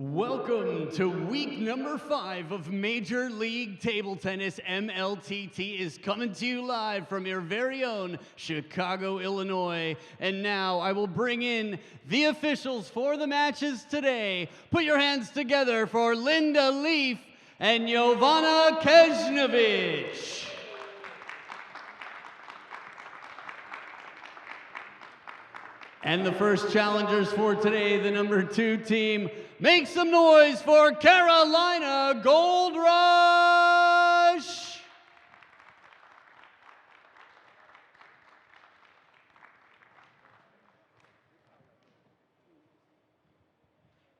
Welcome to week number 5 of Major League Table Tennis. MLTT is coming to you live from your very own Chicago, Illinois. And now I will bring in the officials for the matches today. Put your hands together for Linda Leaf and Jovana Kejnovic. And the first challengers for today, the number 2 team. Make some noise for Carolina Gold Rush!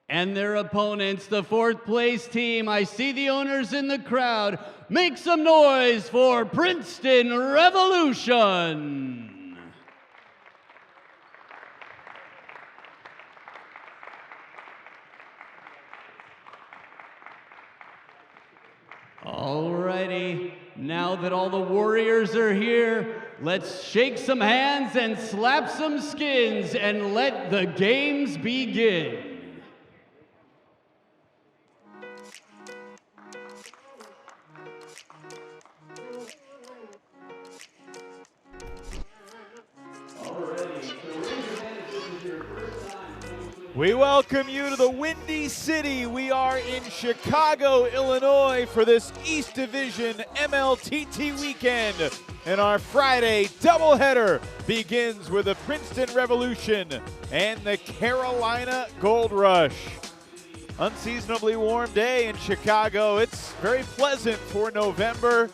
And their opponents, the 4th place team. I see the owners in the crowd. Make some noise for Princeton Revolution! Alrighty, now that all the warriors are here, let's shake some hands and slap some skins and let the games begin. We welcome you to the Windy City. We are in Chicago, Illinois for this East Division MLTT weekend. And our Friday doubleheader begins with the Princeton Revolution and the Carolina Gold Rush. Unseasonably warm day in Chicago. It's very pleasant for November.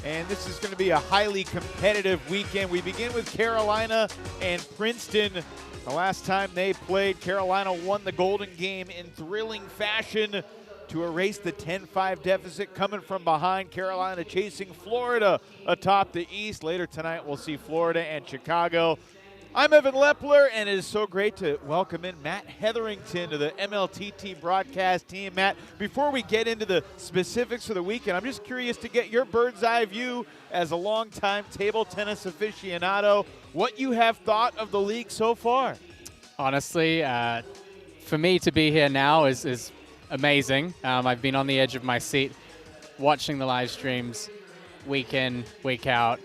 And this is going to be a highly competitive weekend. We begin with Carolina and Princeton. The last time they played, Carolina won the Golden Game in thrilling fashion to erase the 10-5 deficit coming from behind. Carolina chasing Florida atop the East. Later tonight, we'll see Florida and Chicago. I'm Evan Lepler, and it is so great to welcome in Matt Hetherington to the MLTT broadcast team. Matt, before we get into the specifics of the weekend, I'm just curious to get your bird's eye view as a longtime table tennis aficionado, what you have thought of the league so far. Honestly, for me to be here now is amazing. I've been on the edge of my seat watching the live streams week in, week out.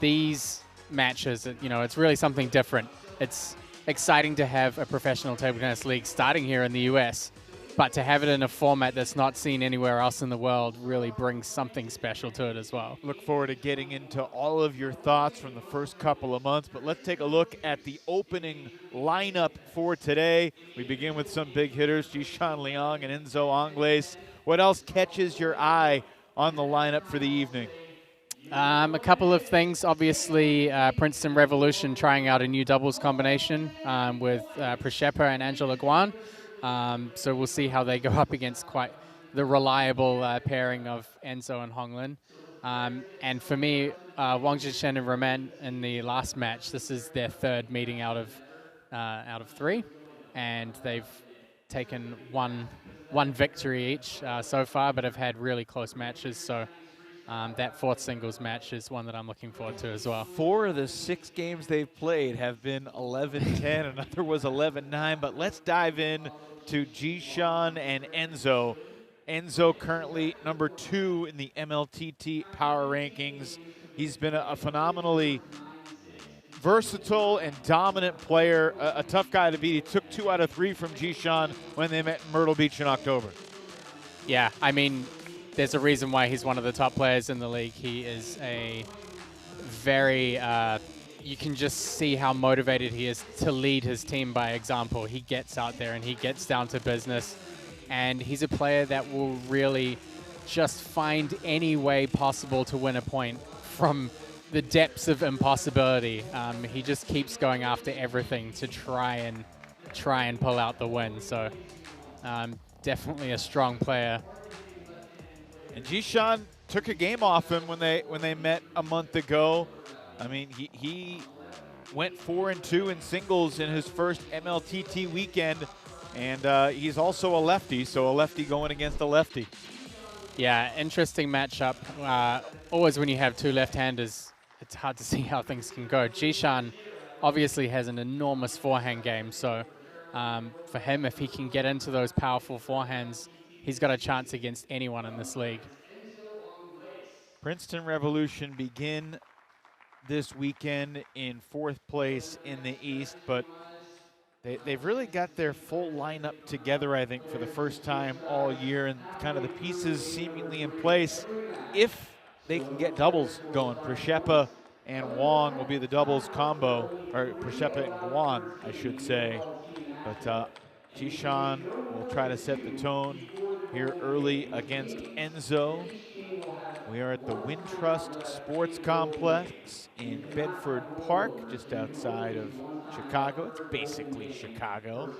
These matches, it's really something different. It's exciting to have a professional table tennis league starting here in the US, but to have it in a format that's not seen anywhere else in the world really brings something special to it as well. Look forward to getting into all of your thoughts from the first couple of months, but let's take a look at the opening lineup for today. We begin with some big hitters, Jishan Liang and Enzo Angles. What else catches your eye on the lineup for the evening? A couple of things. Obviously, Princeton Revolution trying out a new doubles combination with Prishepa and Angela Guan. So we'll see how they go up against quite the reliable pairing of Enzo and Honglin. And for me, Wang Zhishen and Roman in the last match, this is their 3rd meeting out of 3. And they've taken one victory each so far, but have had really close matches. So that 4th singles match is one that I'm looking forward to as well. 4 of the 6 games they've played have been 11-10. Another was 11-9. But let's dive in to Jishan and Enzo. Enzo currently number 2 in the MLTT power rankings. He's been a phenomenally versatile and dominant player, a tough guy to beat. He took 2 out of 3 from Jishan when they met in Myrtle Beach in October. Yeah, I mean, there's a reason why he's one of the top players in the league. He is a very, you can just see how motivated he is to lead his team by example. He gets out there and he gets down to business. And he's a player that will really just find any way possible to win a point from the depths of impossibility. He just keeps going after everything to try and pull out the win. So definitely a strong player. And Jishan took a game off him when they met a month ago. I mean, he went 4-2 in singles in his first MLTT weekend, and he's also a lefty, so a lefty going against a lefty. Yeah, interesting matchup. Always when you have 2 left-handers, it's hard to see how things can go. Jishan obviously has an enormous forehand game, so For him, if he can get into those powerful forehands, he's got a chance against anyone in this league. Princeton Revolution begin this weekend in 4th place in the East, but they've really got their full lineup together, I think, for the first time all year, and kind of the pieces seemingly in place. If they can get doubles going, Prishepa and Wong will be the doubles combo, or Prishepa and Guan, I should say. But Jishan will try to set the tone here early against Enzo. We are at the Wintrust Sports Complex in Bedford Park, just outside of Chicago. It's basically Chicago.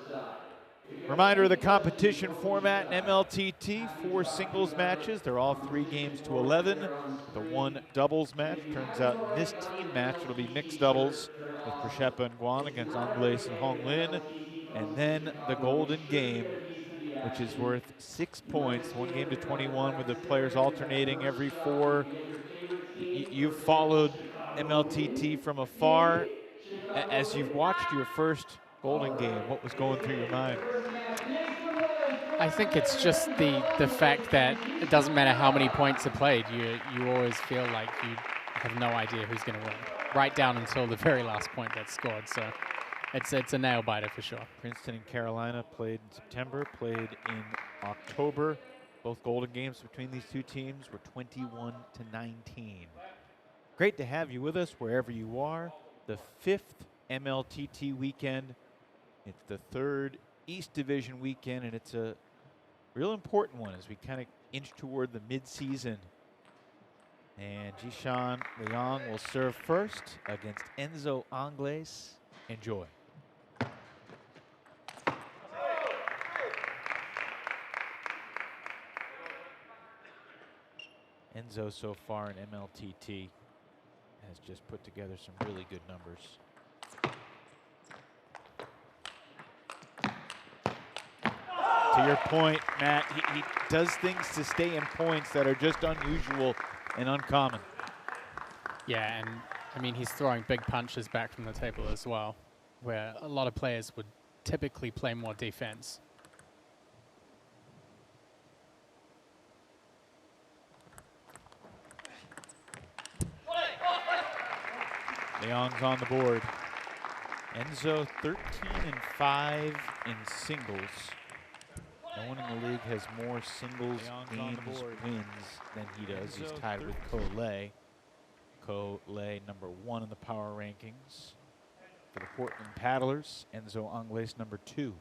Reminder of the competition format in MLTT, 4 singles matches. They're all 3 games to 11. The 1 doubles match. Turns out in this team match, it'll be mixed doubles with Prishepa and Guan against Angles and Hong Lin. And then the golden game, which is worth 6 points, 1 game to 21 with the players alternating every 4. You've followed MLTT from afar. As you've watched your first golden game, what was going through your mind? I think it's just the fact that it doesn't matter how many points are played. You always feel like you have no idea who's going to win, right down until the very last point that's scored. So it's a nail biter for sure. Princeton and Carolina played in September, played in October. Both golden games between these two teams were 21-19. Great to have you with us wherever you are. The 5th MLTT weekend. It's the 3rd East Division weekend, and it's a real important one as we kind of inch toward the mid-season. And Jishan Liang will serve first against Enzo Angles. Enjoy. Enzo so far in MLTT has just put together some really good numbers. To your point, Matt, he does things to stay in points that are just unusual and uncommon. Yeah, and I mean, he's throwing big punches back from the table as well, where a lot of players would typically play more defense. Leong's on the board. Enzo 13-5 in singles. No one in the league has more singles games wins than he does. He's tied with Ko-Lei. Ko-Lei #1 in the power rankings. For the Portland Paddlers, Enzo Angles #2.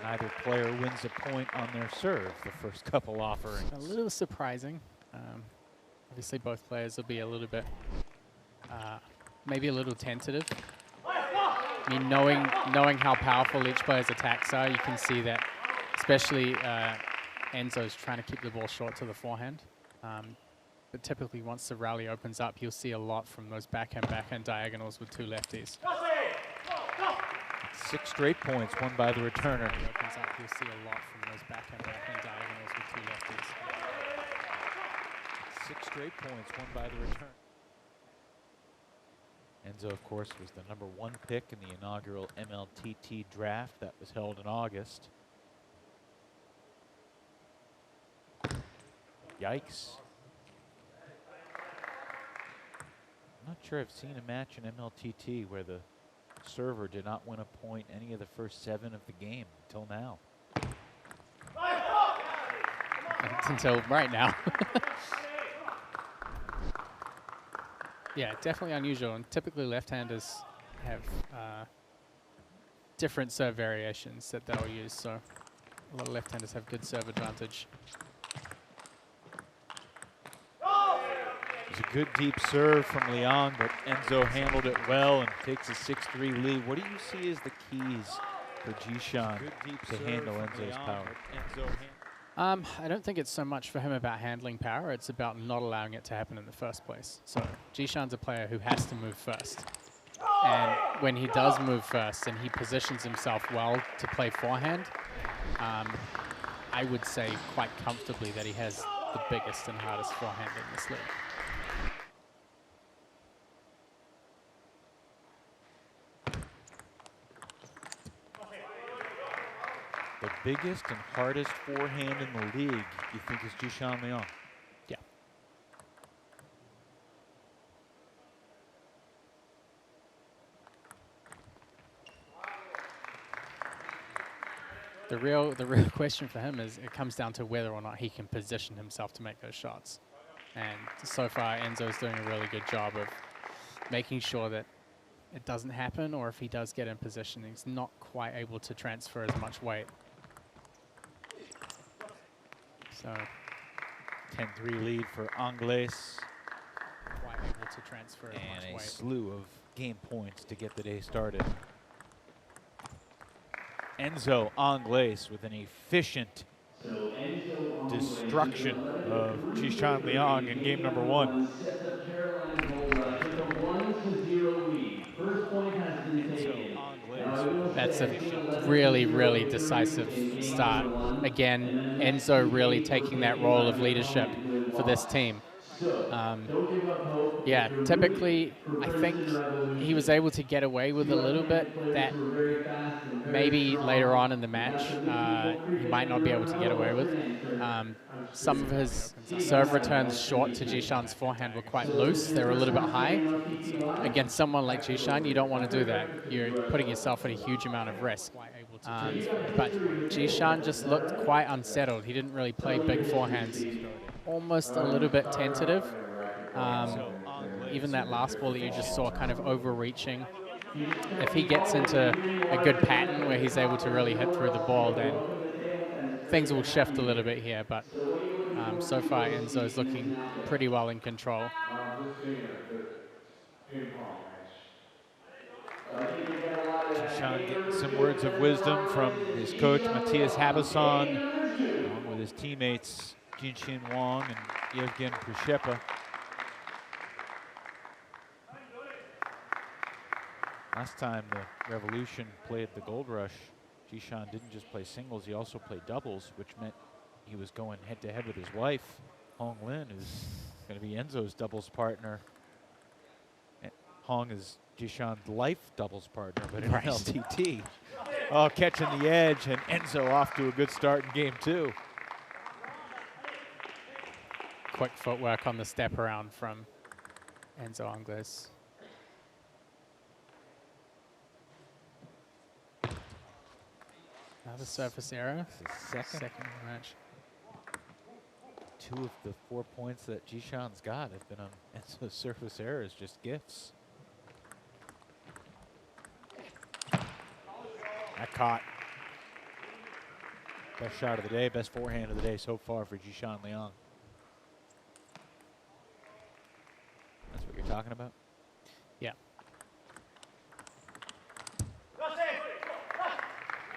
Neither player wins a point on their serve the first couple offerings. A little surprising. Obviously, both players will be a little bit, maybe a little tentative. I mean, knowing how powerful each player's attacks are, you can see that, especially Enzo's trying to keep the ball short to the forehand. But typically, once the rally opens up, you'll see a lot from those backhand diagonals with 2 lefties. 6 straight points won by the returner. Opens up, you'll see a lot from those backhand diagonals with 2 lefties. 6 straight points won by the return. Enzo, of course, was the #1 pick in the inaugural MLTT draft that was held in August. Yikes. I'm not sure I've seen a match in MLTT where the server did not win a point any of the first 7 of the game until now. Until right now. Yeah, definitely unusual. And typically left-handers have different serve variations that they'll use. So a lot of left-handers have good serve advantage. It was a good deep serve from Liang, but Enzo handled it well and takes a 6-3 lead. What do you see as the keys for Jishan to handle Enzo's power? I don't think it's so much for him about handling power. It's about not allowing it to happen in the first place. So Jishan's a player who has to move first. And when he does move first and he positions himself well to play forehand, I would say quite comfortably that he has the biggest and hardest forehand in this league. The biggest and hardest forehand in the league, you think, is Jishan Liang? Yeah. The real question for him is, it comes down to whether or not he can position himself to make those shots. And so far, Enzo's doing a really good job of making sure that it doesn't happen, or if he does get in position, he's not quite able to transfer as much weight. So 10-3 lead for Angles. Quite able to transfer as And much a weight. slew of game points to get the day started. Enzo Angles with an efficient destruction of Jishan Liang in game number 1. That's a really, really decisive start. Again, Enzo really taking that role of leadership for this team. Yeah, typically, I think he was able to get away with a little bit that maybe later on in the match he might not be able to get away with. Some of his serve returns short to Jishan's forehand were quite loose. They were a little bit high. Against someone like Jishan, you don't want to do that. You're putting yourself at a huge amount of risk. But Jishan just looked quite unsettled. He didn't really play big forehands. Almost a little bit tentative. Even that last ball that you just saw, kind of overreaching. If he gets into a good pattern where he's able to really hit through the ball, then things will shift a little bit here. But so far, Enzo's looking pretty well in control. Jishan getting some words of wisdom from his coach, Matthias Habasson, along with his teammates, Jinshin Wang and Yevgen Prishepa. Last time the Revolution played the Gold Rush, Jishan didn't just play singles, he also played doubles, which meant he was going head-to-head with his wife, Hong Lin, who's going to be Enzo's doubles partner. And Hong is Jishan's life doubles partner, but in MLTT. Oh, catching the edge, and Enzo off to a good start in game 2. Quick footwork on the step around from Enzo Angles. Another surface error. Second match. 2 of the 4 points that Jishan's got have been on Enzo's surface errors, just gifts. That caught. Best shot of the day, best forehand of the day so far for Jishan Liang. That's what you're talking about? Yeah.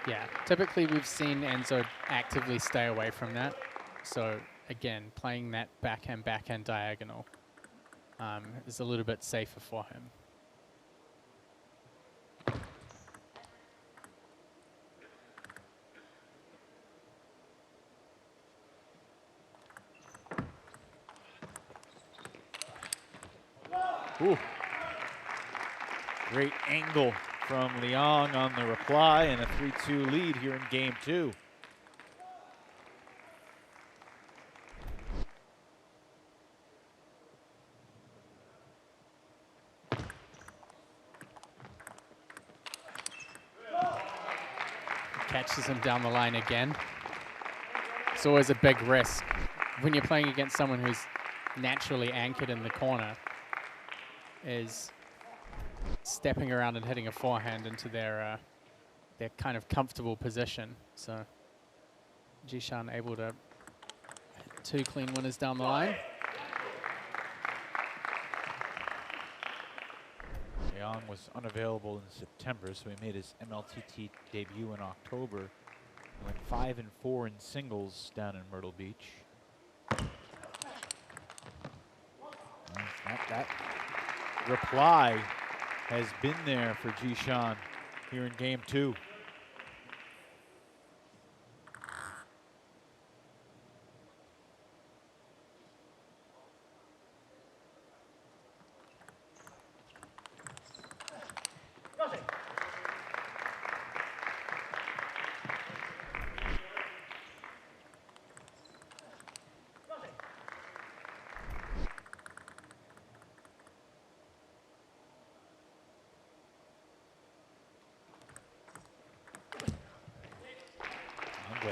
Yeah, typically we've seen Enzo actively stay away from that. So again, playing that backhand diagonal is a little bit safer for him. Ooh. Great angle from Liang on the reply, and a 3-2 lead here in game 2. Catches him down the line again. It's always a big risk when you're playing against someone who's naturally anchored in the corner, is stepping around and hitting a forehand into their kind of comfortable position. So Jishan able to hit 2 clean winners down the line. Liang was unavailable in September, so he made his MLTT debut in October. He went 5 and 4 in singles down in Myrtle Beach. That reply has been there for Jishan here in game 2.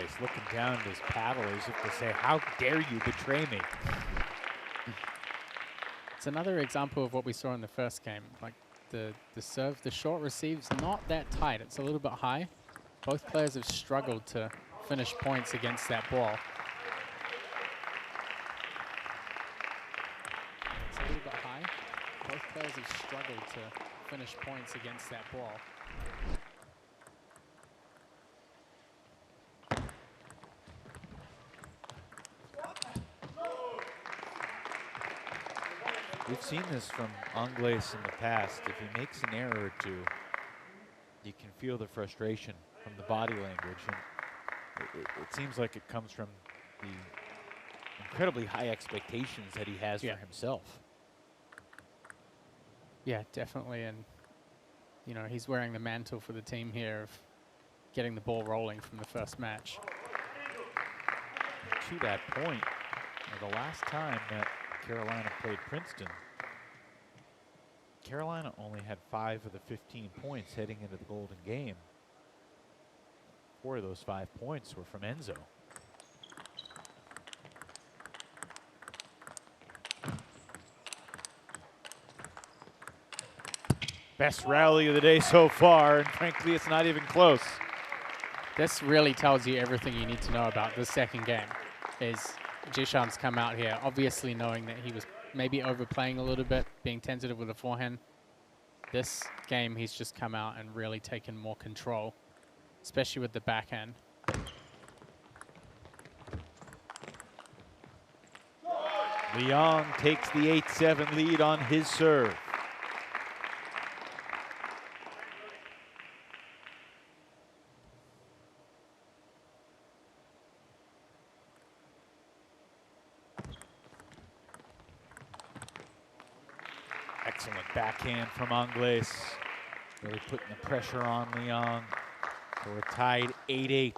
Anglaise looking down at his paddle as if to say, how dare you betray me? It's another example of what we saw in the first game. Like the serve, the short receive's not that tight. It's a little bit high. Both players have struggled to finish points against that ball. It's a little bit high. Both players have struggled to finish points against that ball. We've seen this from Anglaise in the past. If he makes an error or two, you can feel the frustration from the body language. And it seems like it comes from the incredibly high expectations that he has for himself. Yeah, definitely. And, you know, he's wearing the mantle for the team here of getting the ball rolling from the first match. To that point, the last time that Carolina played Princeton, Carolina only had 5 of the 15 points heading into the Golden Game. 4 of those 5 points were from Enzo. Best rally of the day so far, and frankly, it's not even close. This really tells you everything you need to know about the second game. Is Jishan's come out here, obviously knowing that he was maybe overplaying a little bit, being tentative with a forehand. This game, he's just come out and really taken more control, especially with the backhand. Liang takes the 8-7 lead on his serve. Excellent backhand from Anglaise. Really putting the pressure on Liang. So we're tied 8-8.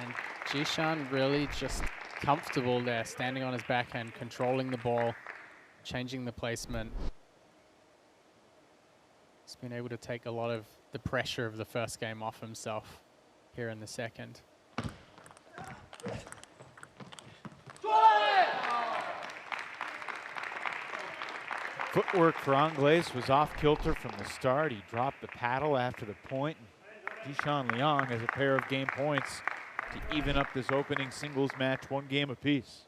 And Jishan really just comfortable there, standing on his backhand, controlling the ball, changing the placement. He's been able to take a lot of the pressure of the first game off himself here in the second. Footwork for Anglaise was off kilter from the start. He dropped the paddle after the point. Jishan Liang has a pair of game points to even up this opening singles match, 1 game apiece.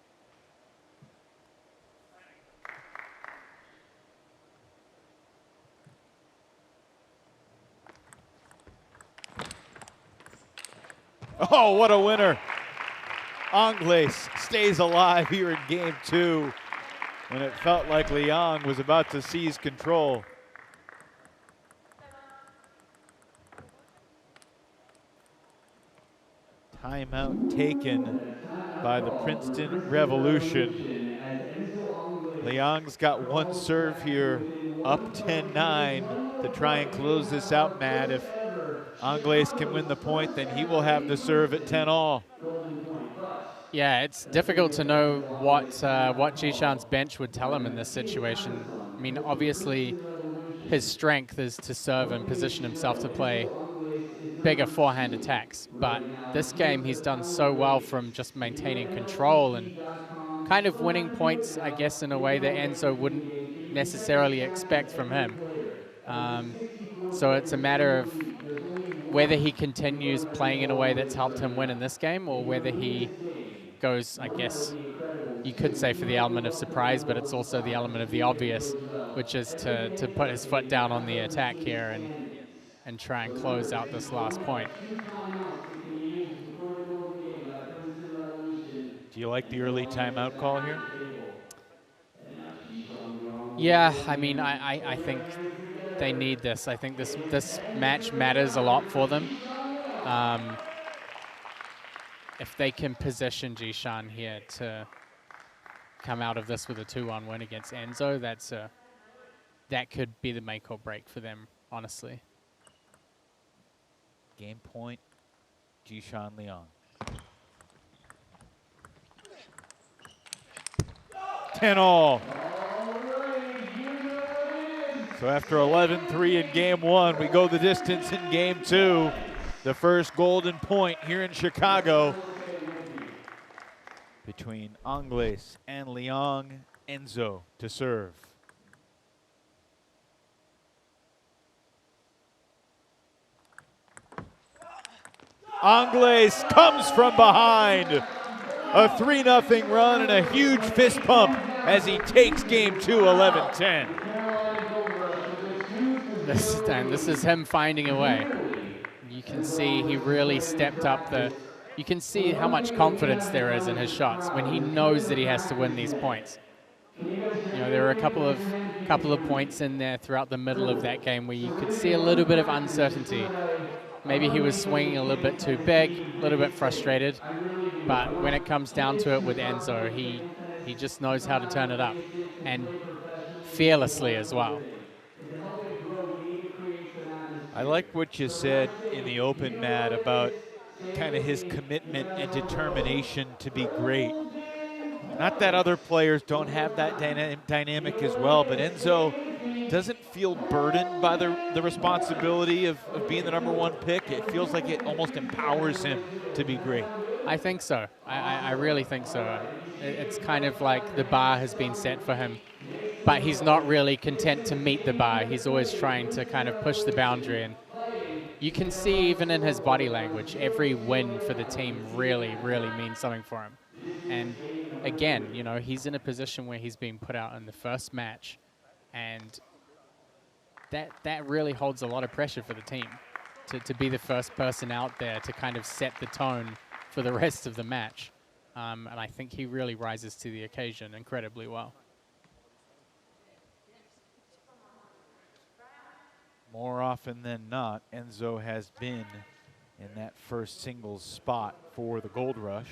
Oh, what a winner. Anglaise stays alive here in game 2 when it felt like Liang was about to seize control. Timeout taken by the Princeton Revolution. Liang's got 1 serve here, up 10-9 to try and close this out, Matt. If Anglaise can win the point, then he will have the serve at 10-all. Yeah, it's difficult to know what Jishan's bench would tell him in this situation. I mean, obviously, his strength is to serve and position himself to play bigger forehand attacks. But this game, he's done so well from just maintaining control and kind of winning points, I guess, in a way that Enzo wouldn't necessarily expect from him. So it's a matter of whether he continues playing in a way that's helped him win in this game or whether he goes, I guess, you could say for the element of surprise, but it's also the element of the obvious, which is to put his foot down on the attack here and try and close out this last point. Do you like the early timeout call here? Yeah, I mean, I think they need this. I think this match matters a lot for them. If they can position Jishan here to come out of this with a 2-1 win against Enzo, that could be the make or break for them, honestly. Game point, Jishan Liang. 10 all. So after 11-3 in game one, we go the distance in game two. The first golden point here in Chicago between Angles and Liang. Enzo to serve. Angles comes from behind. A 3-0 run and a huge fist pump as he takes game two, 11-10. This is him finding a way. You can see he really stepped up you can see how much confidence there is in his shots when he knows that he has to win these points. You know, there were a couple of points in there throughout the middle of that game where you could see a little bit of uncertainty. Maybe he was swinging a little bit too big, a little bit frustrated, but when it comes down to it with Enzo, he just knows how to turn it up, and fearlessly as well. I like what you said in the open, Matt, about kind of his commitment and determination to be great. Not that other players don't have that dynamic as well, but Enzo doesn't feel burdened by the responsibility of being the #1 pick. It feels like it almost empowers him to be great. I think so. I really think so. It's kind of like the bar has been set for him, but he's not really content to meet the bar. He's always trying to kind of push the boundary, and you can see even in his body language, every win for the team really, really means something for him. And again, you know, he's in a position where he's being put out in the first match, and that really holds a lot of pressure for the team to be the first person out there to kind of set the tone for the rest of the match. And I think he really rises to the occasion incredibly well. More often than not, Enzo has been in that first singles spot for the Gold Rush.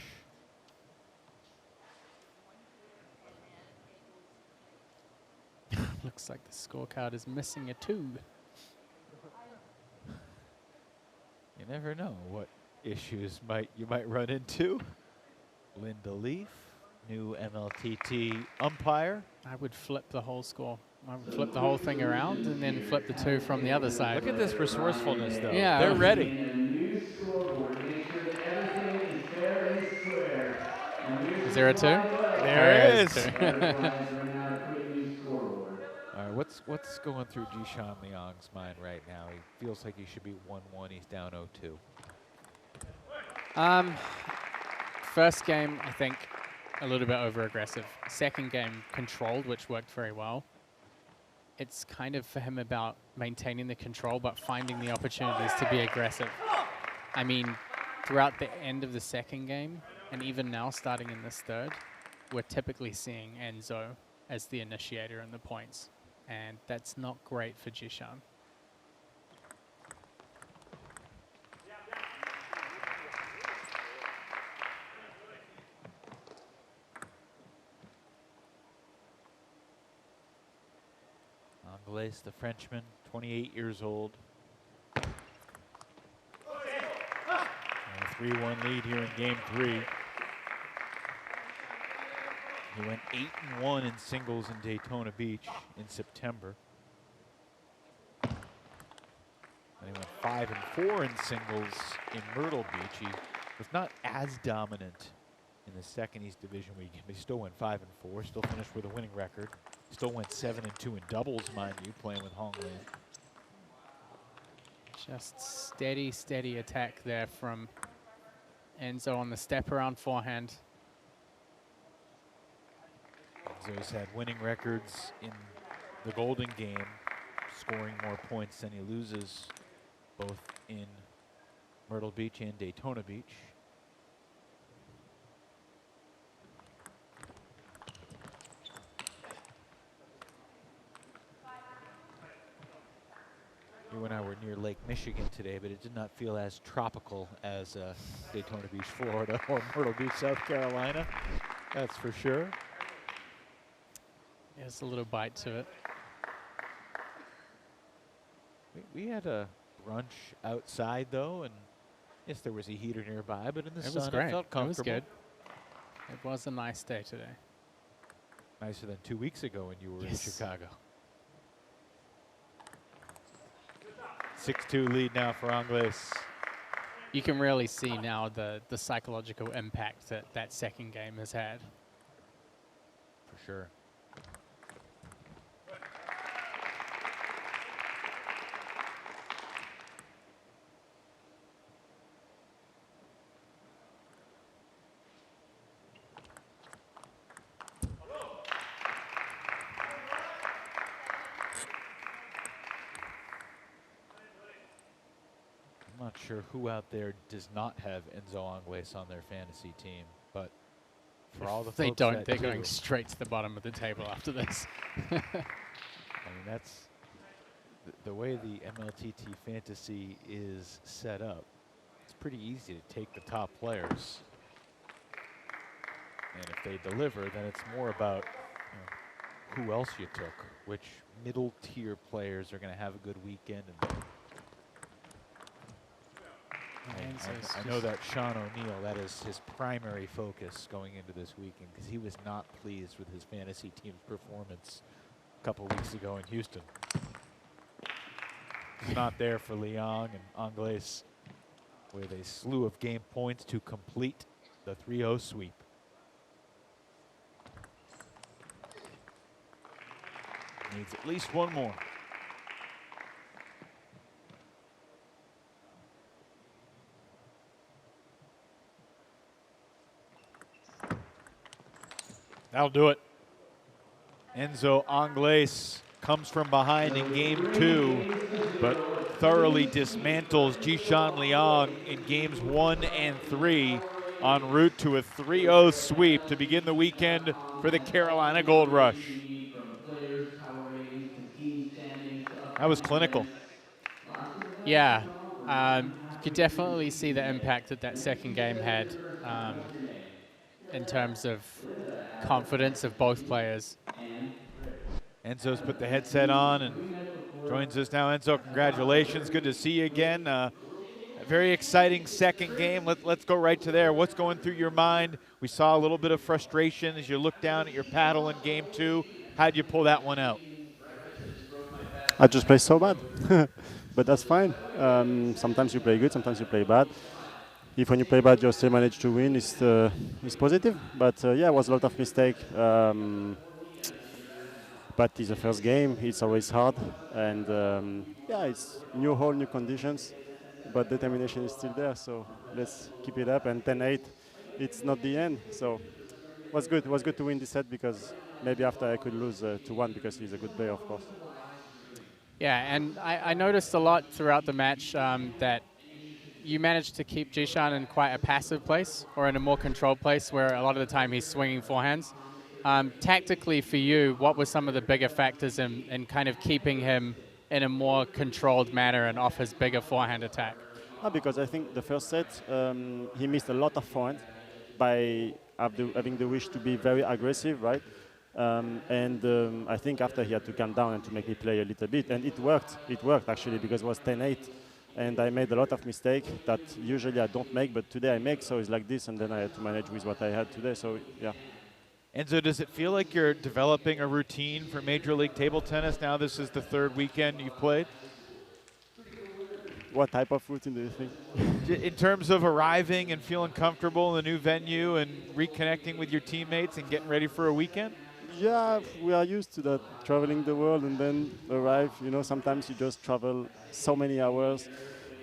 Looks like the scorecard is missing a 2. You never know what issues you might run into. Linda Leaf, new MLTT umpire. I would flip the whole score. I would flip the whole thing around and then flip the 2 from the other side. Look at this resourcefulness, though. Yeah, they're ready. Is there a 2? There is. All right, what's going through Jishan Liang's mind right now? He feels like he should be 1-1. He's down 0-2. First game, I think, a little bit over-aggressive. Second game, controlled, which worked very well. It's kind of for him about maintaining the control, but finding the opportunities to be aggressive. I mean, throughout the end of the second game, and even now starting in this third, we're typically seeing Enzo as the initiator in the points. And that's not great for Jishan. Angles, the Frenchman, 28 years old. A 3-1 lead here in game 3. He went 8-1 in singles in Daytona Beach in September. And he went 5-4 in singles in Myrtle Beach. He was not as dominant in the second East Division weekend, but he still went 5-4, still finished with a winning record. Still went 7-2 in doubles, mind you, playing with Hong Lin. Just steady, steady attack there from Enzo on the step around forehand. Enzo's had winning records in the Golden Game, scoring more points than he loses, both in Myrtle Beach and Daytona Beach. You and I were near Lake Michigan today, but it did not feel as tropical as Daytona Beach, Florida, or Myrtle Beach, South Carolina. That's for sure. There's a little bite to it. We had a brunch outside, though, and yes, there was a heater nearby, but in the sun, it felt comfortable. It was good. It was a nice day today. Nicer than 2 weeks ago when you were in Chicago. 6-2 lead now for Angles. You can really see now the psychological impact that that second game has had. For sure. I'm not sure who out there does not have Enzo Angles on their fantasy team, but for all the they folks don't, that they're do, going straight to the bottom of the table after this. I mean, that's the way the MLTT fantasy is set up. It's pretty easy to take the top players, and if they deliver, then it's more about who else you took, which middle tier players are going to have a good weekend. And I know that Sean O'Neill, that is his primary focus going into this weekend, because he was not pleased with his fantasy team's performance a couple weeks ago in Houston. It's not there for Leong and Angles with a slew of game points to complete the 3-0 sweep. Needs at least one more. That'll do it. Enzo Angles comes from behind in game 2, but thoroughly dismantles Jishan Liang in games 1 and 3 en route to a 3-0 sweep to begin the weekend for the Carolina Gold Rush. That was clinical. Yeah, you could definitely see the impact that that second game had in terms of confidence of both players. Enzo's put the headset on and joins us now. Enzo, congratulations. Good to see you again. A very exciting second game. Let's go right to there. What's going through your mind? We saw a little bit of frustration as you look down at your paddle in game 2. How'd you pull that one out? I just play so bad, but that's fine. Sometimes you play good, sometimes you play bad. If when you play bad, you still manage to win, it's positive. But yeah, it was a lot of mistake. But it's the first game, it's always hard. And yeah, it's new hole, new conditions, but determination is still there. So let's keep it up. And 10-8, it's not the end. So it was good. It was good to win this set because maybe after I could lose 2-1 because he's a good player, of course. Yeah, and I noticed a lot throughout the match that you managed to keep Jishan in quite a passive place or in a more controlled place where a lot of the time he's swinging forehands. Tactically for you, what were some of the bigger factors in kind of keeping him in a more controlled manner and off his bigger forehand attack? Because I think the first set, he missed a lot of forehand by having the wish to be very aggressive, right? I think after he had to calm down and to make me play a little bit, and it worked. It worked actually because it was 10-8, and I made a lot of mistakes that usually I don't make, but today I make. So it's like this, and then I had to manage with what I had today. So yeah. Enzo, does it feel like you're developing a routine for Major League Table Tennis now? This is the 3rd weekend you've played. What type of routine do you think? In terms of arriving and feeling comfortable in the new venue and reconnecting with your teammates and getting ready for a weekend? Yeah, we are used to that, traveling the world and then arrive. You know, sometimes you just travel so many hours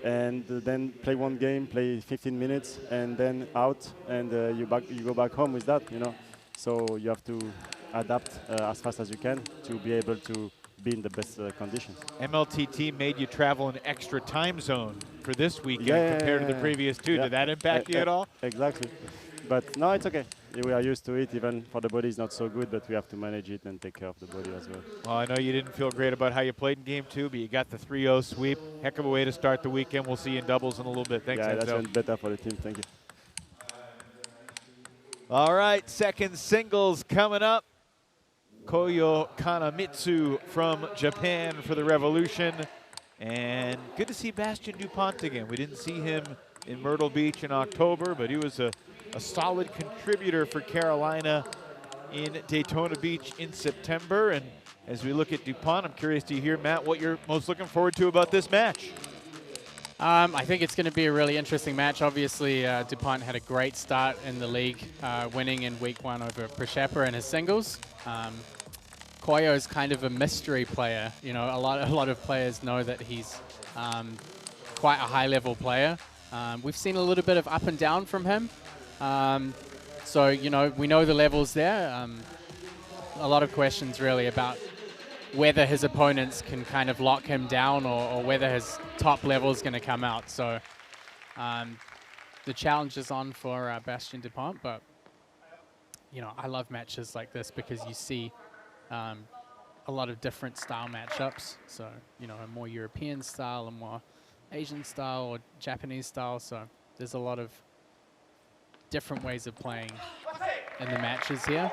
and then play one game, play 15 minutes, and then out, and you go back home with that, you know. So you have to adapt as fast as you can to be able to be in the best conditions. MLTT made you travel an extra time zone for this weekend compared to the previous 2. Did that impact you at all? Exactly. But no, it's okay. We are used to it. Even for the body, it's not so good, but we have to manage it and take care of the body as well. Well, I know you didn't feel great about how you played in game 2, but you got the 3-0 sweep. Heck of a way to start the weekend. We'll see you in doubles in a little bit. Thanks, yeah, Enzo. that went better for the team. Thank you. All right, second singles coming up. Koyo Kanamitsu from Japan for the Revolution. And good to see Bastien Dupont again. We didn't see him in Myrtle Beach in October, but he was a solid contributor for Carolina in Daytona Beach in September. And as we look at DuPont, I'm curious to hear, Matt, what you're most looking forward to about this match. I think it's going to be a really interesting match. Obviously, DuPont had a great start in the league, winning in week 1 over Princeton in his singles. Koyo is kind of a mystery player. You know, a lot of players know that he's quite a high-level player. We've seen a little bit of up and down from him. So, you know, we know the levels there. A lot of questions really about whether his opponents can kind of lock him down or whether his top level is going to come out. So the challenge is on for Bastien DuPont, but, you know, I love matches like this because you see a lot of different style matchups. So, you know, a more European style, a more Asian style or Japanese style. So there's a lot of different ways of playing in the matches here.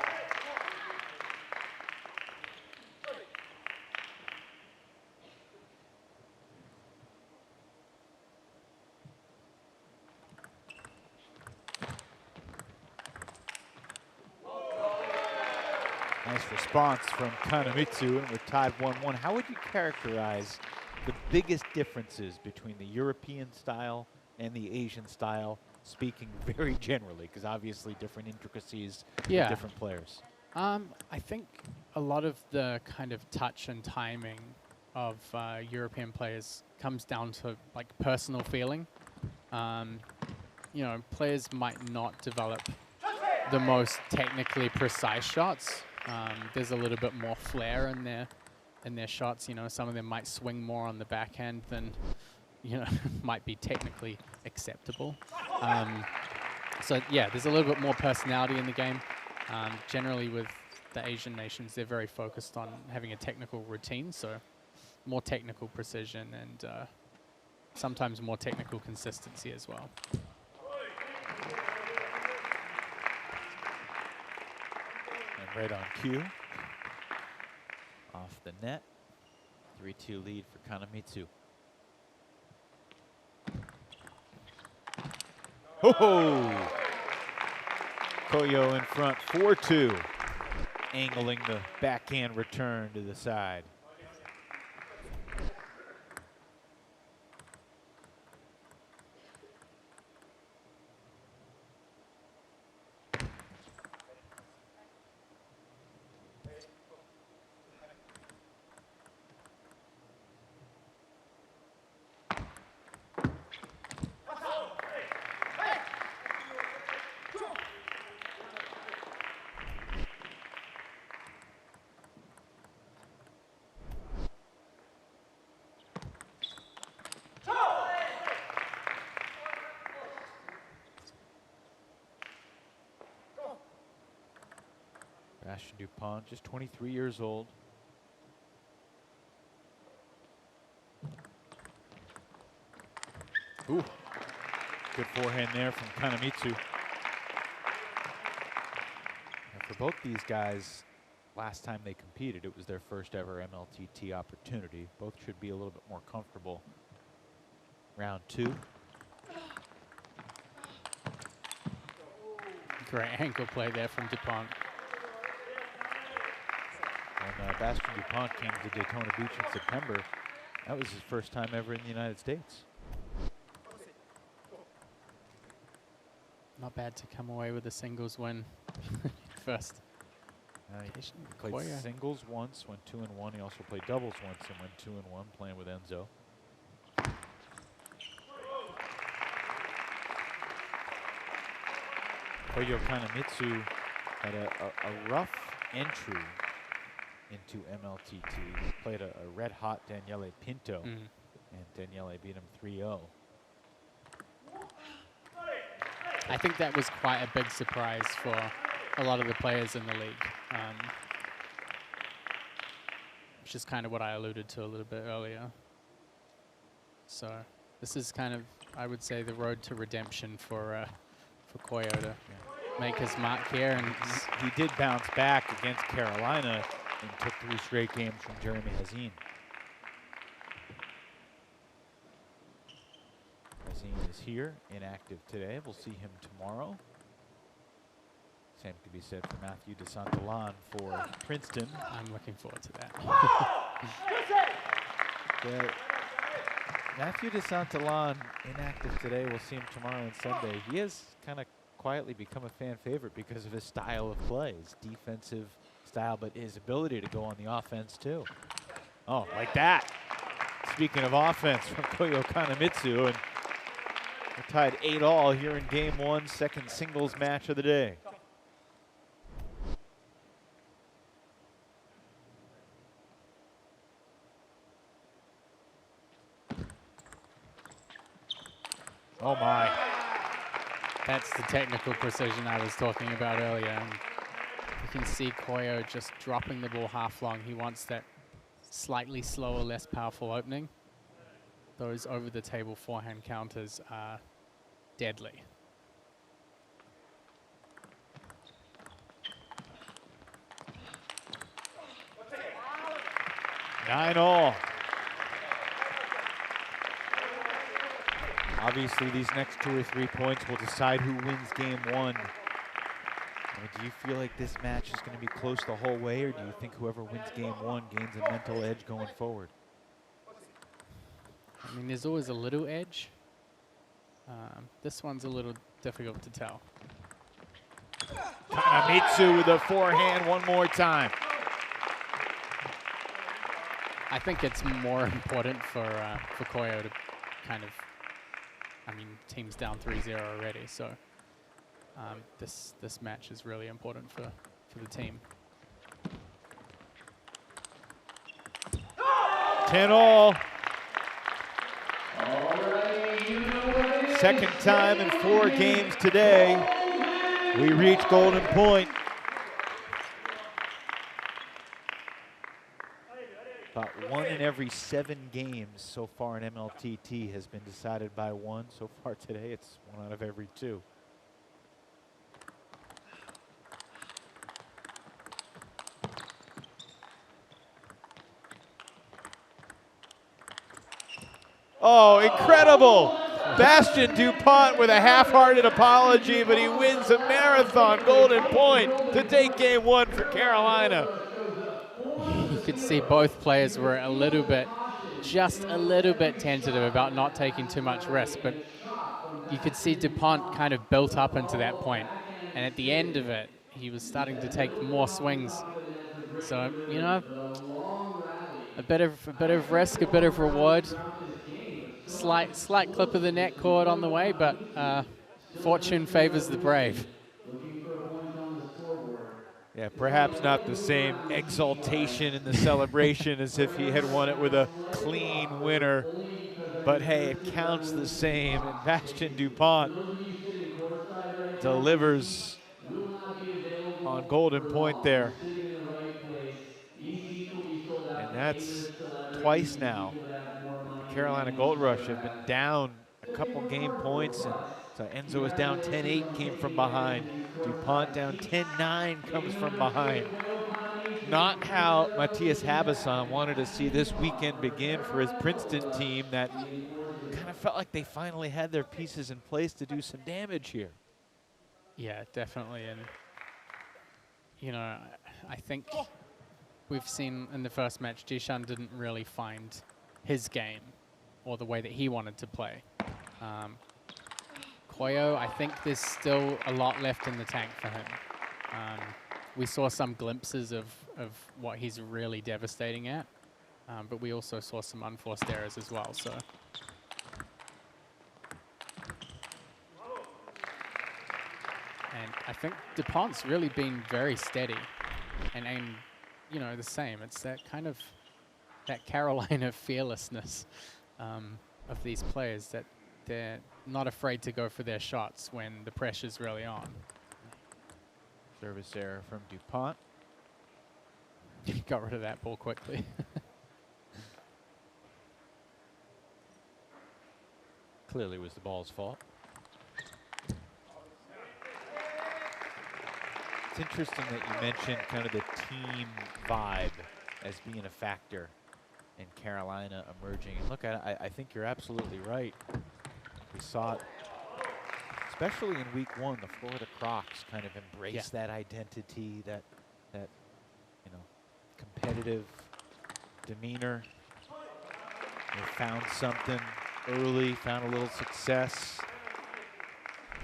Nice response from Kanamitsu, and we're tied 1-1. How would you characterize the biggest differences between the European style and the Asian style, speaking very generally, because obviously different intricacies of different players? I think a lot of the kind of touch and timing of European players comes down to like personal feeling. You know, players might not develop the most technically precise shots. There's a little bit more flair in their shots. You know, some of them might swing more on the backhand than, you know, might be technically acceptable. So yeah, there's a little bit more personality in the game. Generally with the Asian nations, they're very focused on having a technical routine, so more technical precision and sometimes more technical consistency as well. Right on cue. Off the net. 3-2 lead for Kanamitsu. Oh! Koyo in front, 4-2. Angling the backhand return to the side. Bastien DuPont, just 23 years old. Ooh, good forehand there from Kanamitsu. And for both these guys, last time they competed, it was their first ever MLTT opportunity. Both should be a little bit more comfortable. Round 2. Great ankle play there from DuPont. When Bastien DuPont came to Daytona Beach in September, that was his first time ever in the United States. Not bad to come away with a singles win first. He played singles once, went 2-1. He also played doubles once and went 2-1, playing with Enzo. Koyo Kanamitsu had a rough entry into MLTT. He played a red-hot Daniele Pinto, and Daniele beat him 3-0. I think that was quite a big surprise for a lot of the players in the league, which is kind of what I alluded to a little bit earlier. So this is kind of, I would say, the road to redemption for Koyo to make his mark here. And he did bounce back against Carolina and took 3 straight games from Jeremy Hazin. Hazin is here, inactive today. We'll see him tomorrow. Same can be said for Matthew DeSantillan for Princeton. I'm looking forward to that. Matthew DeSantillan, inactive today. We'll see him tomorrow and Sunday. He has kind of quietly become a fan favorite because of his style of play, his defensive style, but his ability to go on the offense too. Oh, like that. Speaking of offense from Koyo Kanemitsu, and we're tied 8-all here in game one, second singles match of the day. Oh my. That's the technical precision I was talking about earlier. And you can see Koyo just dropping the ball half long. He wants that slightly slower, less powerful opening. Those over-the-table forehand counters are deadly. Nine all. Obviously, these next 2 or 3 points will decide who wins game one. I mean, do you feel like this match is going to be close the whole way, or do you think whoever wins game one gains a mental edge going forward? I mean, there's always a little edge. This one's a little difficult to tell. Kanemitsu with a forehand one more time. I think it's more important for Koyo to kind of, I mean, team's down 3-0 already, so this match is really important for the team. 10-all. Second time in 4 games today, we reach golden point. About 1 in every 7 games so far in MLTT has been decided by 1. So far today, it's 1 out of every 2. Oh, incredible! Bastion DuPont with a half-hearted apology, but he wins a marathon golden point to take game one for Carolina. You could see both players were just a little bit tentative about not taking too much risk, but you could see DuPont kind of built up into that point. And at the end of it, he was starting to take more swings. So, you know, a bit of risk, a bit of reward. Slight clip of the net cord on the way, but fortune favors the brave. Yeah, perhaps not the same exaltation in the celebration as if he had won it with a clean winner, but hey, it counts the same, and Bastion DuPont delivers on golden point there. And that's twice now. Carolina Gold Rush have been down a couple game points, and so Enzo was down 10-8, came from behind. DuPont down 10-9, comes from behind. Not how Matthias Habasson wanted to see this weekend begin for his Princeton team that kind of felt like they finally had their pieces in place to do some damage here. Yeah, definitely. And, you know, I think we've seen in the first match, Jishan didn't really find his game or the way that he wanted to play. Koyo, I think there's still a lot left in the tank for him. We saw some glimpses of what he's really devastating at, but we also saw some unforced errors as well. So. And I think DuPont's really been very steady, and you know, the same. It's that kind of that Carolina fearlessness of these players, that they're not afraid to go for their shots when the pressure's really on. Service error from DuPont. Got rid of that ball quickly. Clearly was the ball's fault. It's interesting that you mentioned kind of the team vibe as being a factor in Carolina emerging. And look, I think you're absolutely right. We saw it, especially in week one, the Florida Crocs kind of embrace that identity, that you know, competitive demeanor. They found something early, found a little success.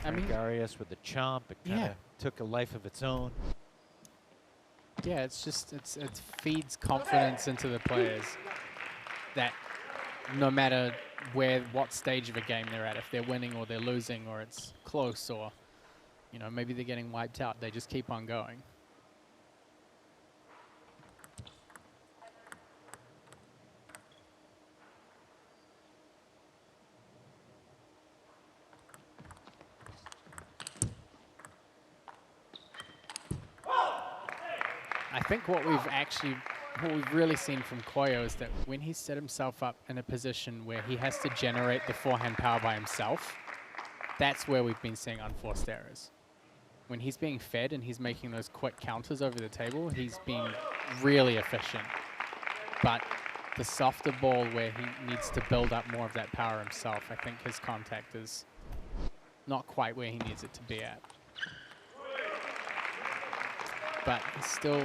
I mean, Arias with the chomp, it kind of took a life of its own. Yeah, it's just it feeds confidence into the players that no matter what stage of a game they're at, if they're winning or they're losing or it's close or, you know, maybe they're getting wiped out, they just keep on going. I think what we've really seen from Koyo is that when he set himself up in a position where he has to generate the forehand power by himself, that's where we've been seeing unforced errors. When he's being fed and he's making those quick counters over the table, he's being really efficient. But the softer ball where he needs to build up more of that power himself, I think his contact is not quite where he needs it to be at. But he's still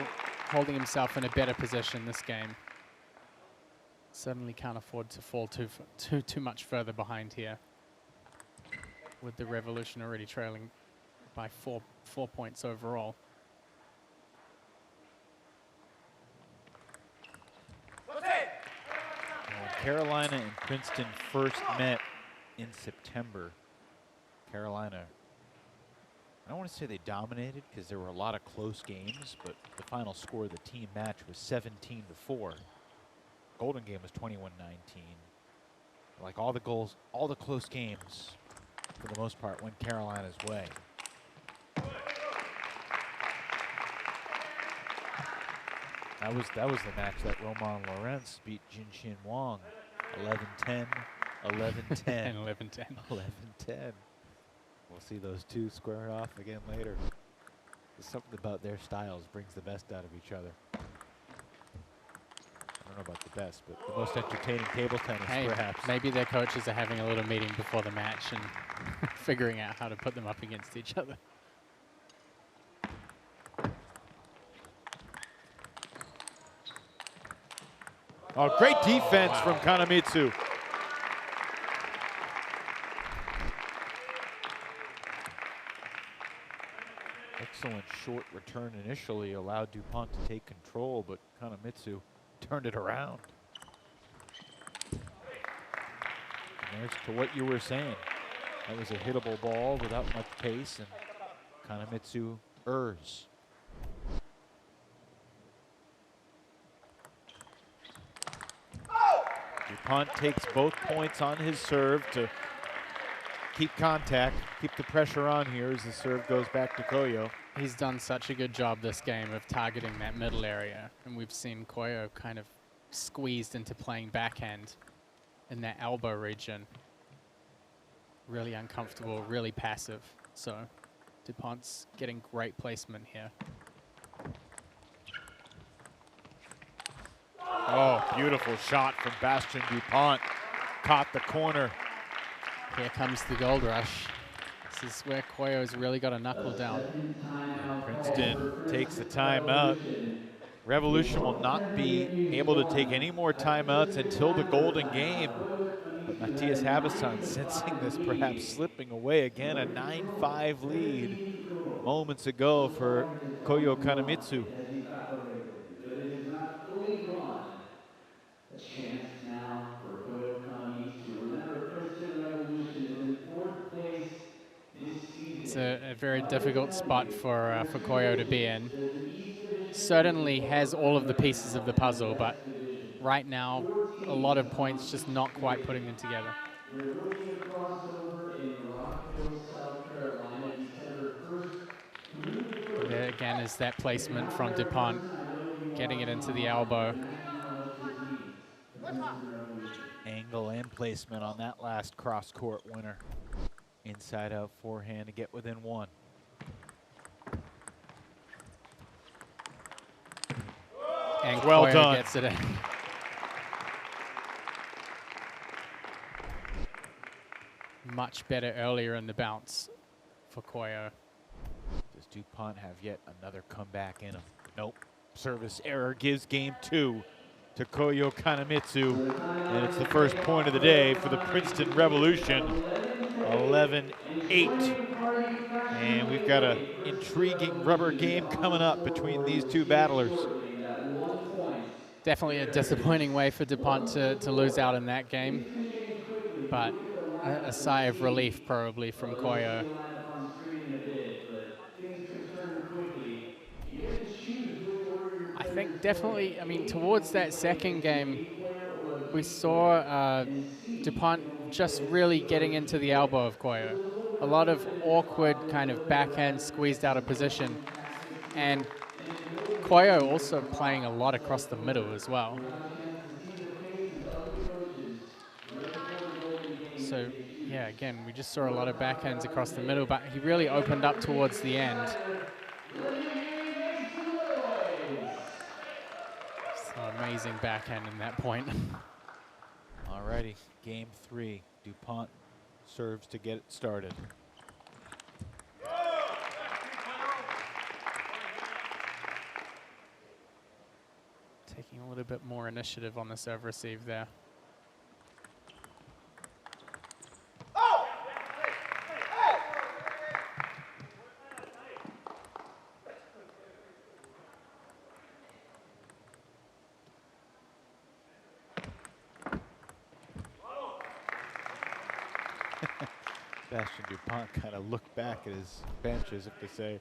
holding himself in a better position this game. Certainly can't afford to fall too much further behind here, with the Revolution already trailing by four points overall. When Carolina and Princeton first met in September, Carolina, I don't want to say they dominated because there were a lot of close games, but the final score of the team match was 17-4. Golden game was 21-19. Like all the goals, all the close games, for the most part, went Carolina's way. That was the match that Romain Lawrence beat Jinxian Wang 11-10, 11-10, 11-10. 11-10. We'll see those two square off again later. There's something about their styles brings the best out of each other. I don't know about the best, but the most entertaining table tennis, perhaps. Maybe their coaches are having a little meeting before the match and figuring out how to put them up against each other. Oh, great defense from Kanamitsu. Excellent short return initially, allowed DuPont to take control, but Kanamitsu turned it around. And there's to what you were saying. That was a hittable ball without much pace, and Kanamitsu errs. DuPont takes both points on his serve to keep contact, keep the pressure on here as the serve goes back to Koyo. He's done such a good job this game of targeting that middle area, and we've seen Koyo kind of squeezed into playing backhand in that elbow region. Really uncomfortable, really passive. So DuPont's getting great placement here. Oh, beautiful shot from Bastien DuPont. Caught the corner. Here comes the gold rush. This is where Koyo's really got to knuckle down. Princeton takes the timeout. Revolution will not be able to take any more timeouts until the golden game. But Matthias Habasson sensing this perhaps slipping away again. A 9-5 lead moments ago for Koyo Kanamitsu. A chance now for Koyo Kanamitsu. Remember, Princeton Revolution is in 4th place this season. It's a very difficult spot for Koyo to be in. Certainly has all of the pieces of the puzzle, but right now, a lot of points just not quite putting them together. We're looking at crossover in Rockville, South Carolina, December 1st. There again is that placement from DuPont, getting it into the elbow. Angle and placement on that last cross-court winner. Inside out forehand to get within one. And well Koyo done. Gets it in. Much better earlier in the bounce for Koyo. Does DuPont have yet another comeback in him? Nope. Service error gives game 2 to Koyo Kanemitsu. And it's the first point of the day for the Princeton Revolution. 11-8. And we've got an intriguing rubber game coming up between these two battlers. Definitely a disappointing way for DuPont to lose out in that game, but a sigh of relief probably from Koyo. I think definitely, I mean, towards that second game, we saw DuPont just really getting into the elbow of Koyo. A lot of awkward kind of backhand squeezed out of position. And Koyo also playing a lot across the middle as well. So, yeah, again, we just saw a lot of backhands across the middle, but he really opened up towards the end. So amazing backhand in that point. Alrighty, game 3. DuPont serves to get it started. Taking a little bit more initiative on the serve receive there. Bastion DuPont kind of looked back at his bench as if to say,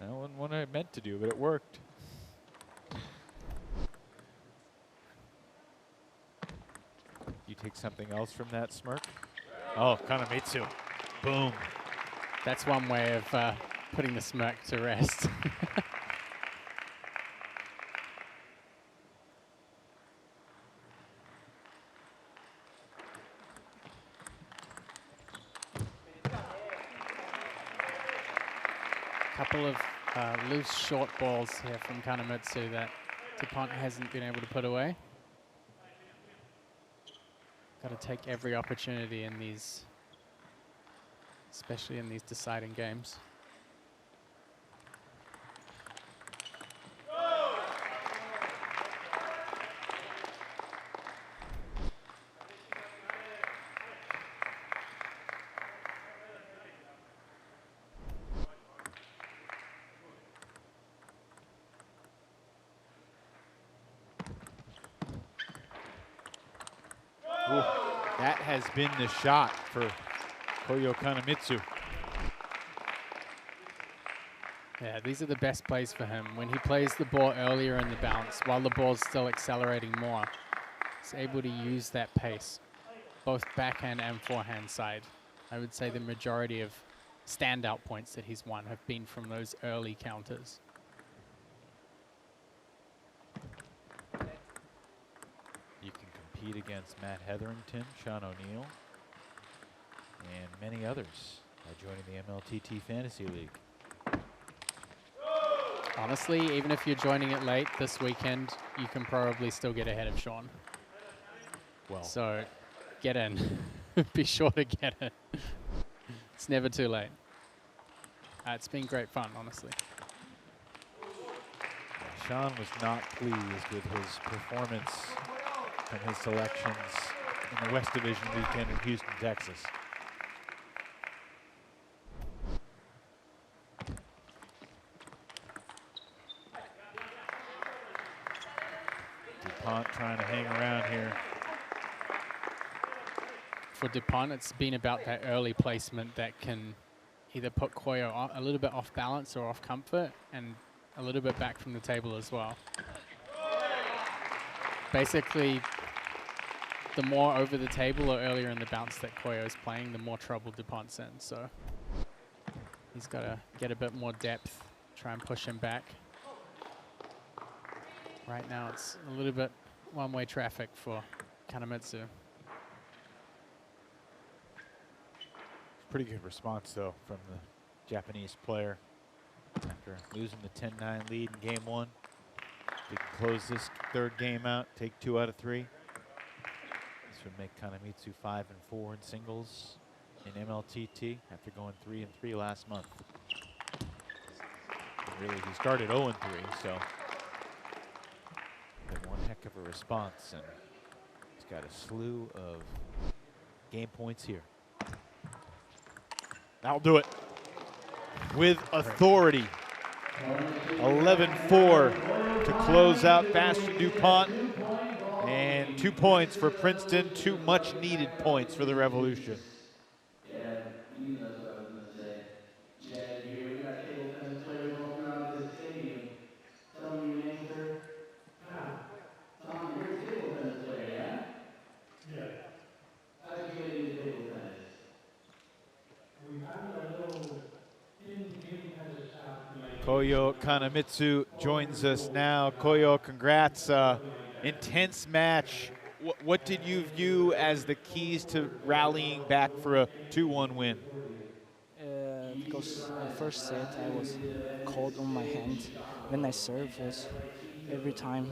that wasn't what I meant to do, but it worked. You take something else from that smirk? Oh, Kanemitsu. Boom. That's one way of putting the smirk to rest. Couple of loose short balls here from Kanemitsu that DuPont hasn't been able to put away. Got to take every opportunity in these, especially in these deciding games. Ooh, that has been the shot for Koyo Kanemitsu. Yeah, these are the best plays for him. When he plays the ball earlier in the bounce, while the ball's still accelerating more, he's able to use that pace, both backhand and forehand side. I would say the majority of standout points that he's won have been from those early counters. You can compete against Matt Hetherington, Sean O'Neill, and many others by joining the MLTT Fantasy League. Honestly, even if you're joining it late this weekend, you can probably still get ahead of Sean. Well, So get in. Be sure to get in. It's never too late. It's been great fun, honestly. Sean was not pleased with his performance from his selections in the West Division weekend in Houston, Texas. DuPont trying to hang around here. For DuPont, it's been about that early placement that can either put Koyo a little bit off balance or off comfort, and a little bit back from the table as well. Basically, the more over the table or earlier in the bounce that Koyo is playing, the more trouble DuPont's in. So he's got to get a bit more depth, try and push him back. Right now, it's a little bit one-way traffic for Kanemitsu. Pretty good response, though, from the Japanese player after losing the 10-9 lead in game 1. They can close this third game out, take 2 out of 3. This would make Kanemitsu 5-4 in singles in MLTT after going 3-3 last month. Really, he started 0-3, so been one heck of a response, and he's got a slew of game points here. That'll do it with authority. 11-4 to close out Bastion DuPont, and 2 points for Princeton, 2 much needed points for the Revolution. Yeah, you know what I was gonna say. Yeah, here we got table tennis players walking around this stadium. Tell me your name, sir. Tom, you're a table tennis player, yeah? Yeah. How'd you get into table tennis? We had a little in tennis shop. Koyo Kanemitsu joins us now. Koyo, congrats. Intense match. What did you view as the keys to rallying back for a 2-1 win? Because first set I was cold on my hand. When I serve was every time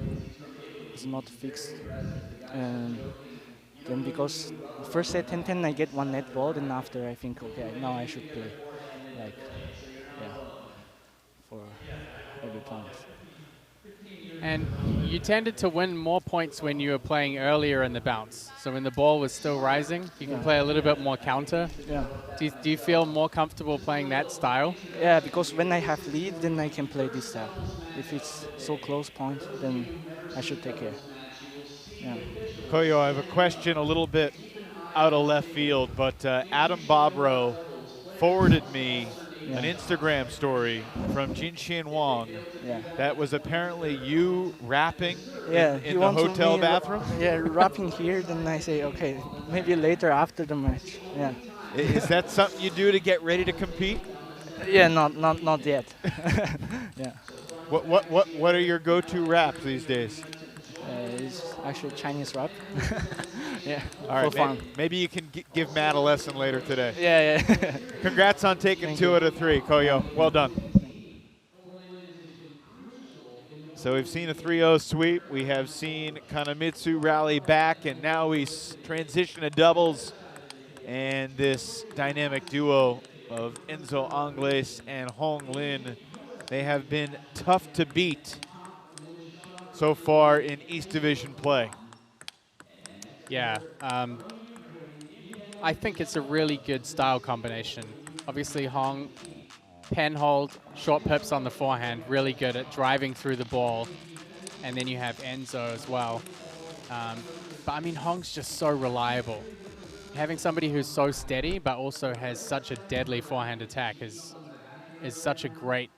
it's not fixed. And then because first set 10-10 I get one net ball, then after I think okay now I should play like for every point. And you tended to win more points when you were playing earlier in the bounce. So when the ball was still rising, you can play a little bit more counter. Yeah. Do you feel more comfortable playing that style? Yeah, because when I have lead, then I can play this style. If it's so close point, then I should take care. Yeah. Koyo, I have a question a little bit out of left field, but Adam Bobrow forwarded me an Instagram story from Jinxian Wang that was apparently you rapping in the hotel bathroom? Yeah, rapping here, then I say, okay, maybe later after the match. Yeah. Is that something you do to get ready to compete? Yeah, not yet. Yeah. What are your go-to raps these days? It's actually Chinese rap. Yeah. All right. For fun. Maybe you can give Matt a lesson later today. Yeah. Congrats on taking 2 out of 3, Koyo. Well done. So we've seen a 3-0 sweep. We have seen Kanemitsu rally back, and now we transition to doubles. And this dynamic duo of Enzo Angles and Hong Lin, they have been tough to beat so far in East Division play. Yeah, I think it's a really good style combination. Obviously, Hong, pen hold, short pips on the forehand, really good at driving through the ball. And then you have Enzo as well. But I mean, Hong's just so reliable. Having somebody who's so steady but also has such a deadly forehand attack is such a great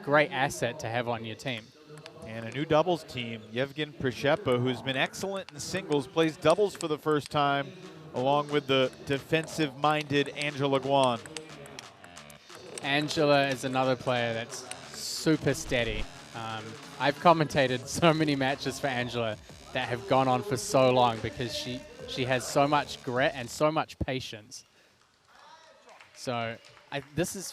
asset to have on your team. And a new doubles team, Yevgen Prishepa, who's been excellent in singles, plays doubles for the first time, along with the defensive-minded Angela Guan. Angela is another player that's super steady. I've commentated so many matches for Angela that have gone on for so long because she has so much grit and so much patience. So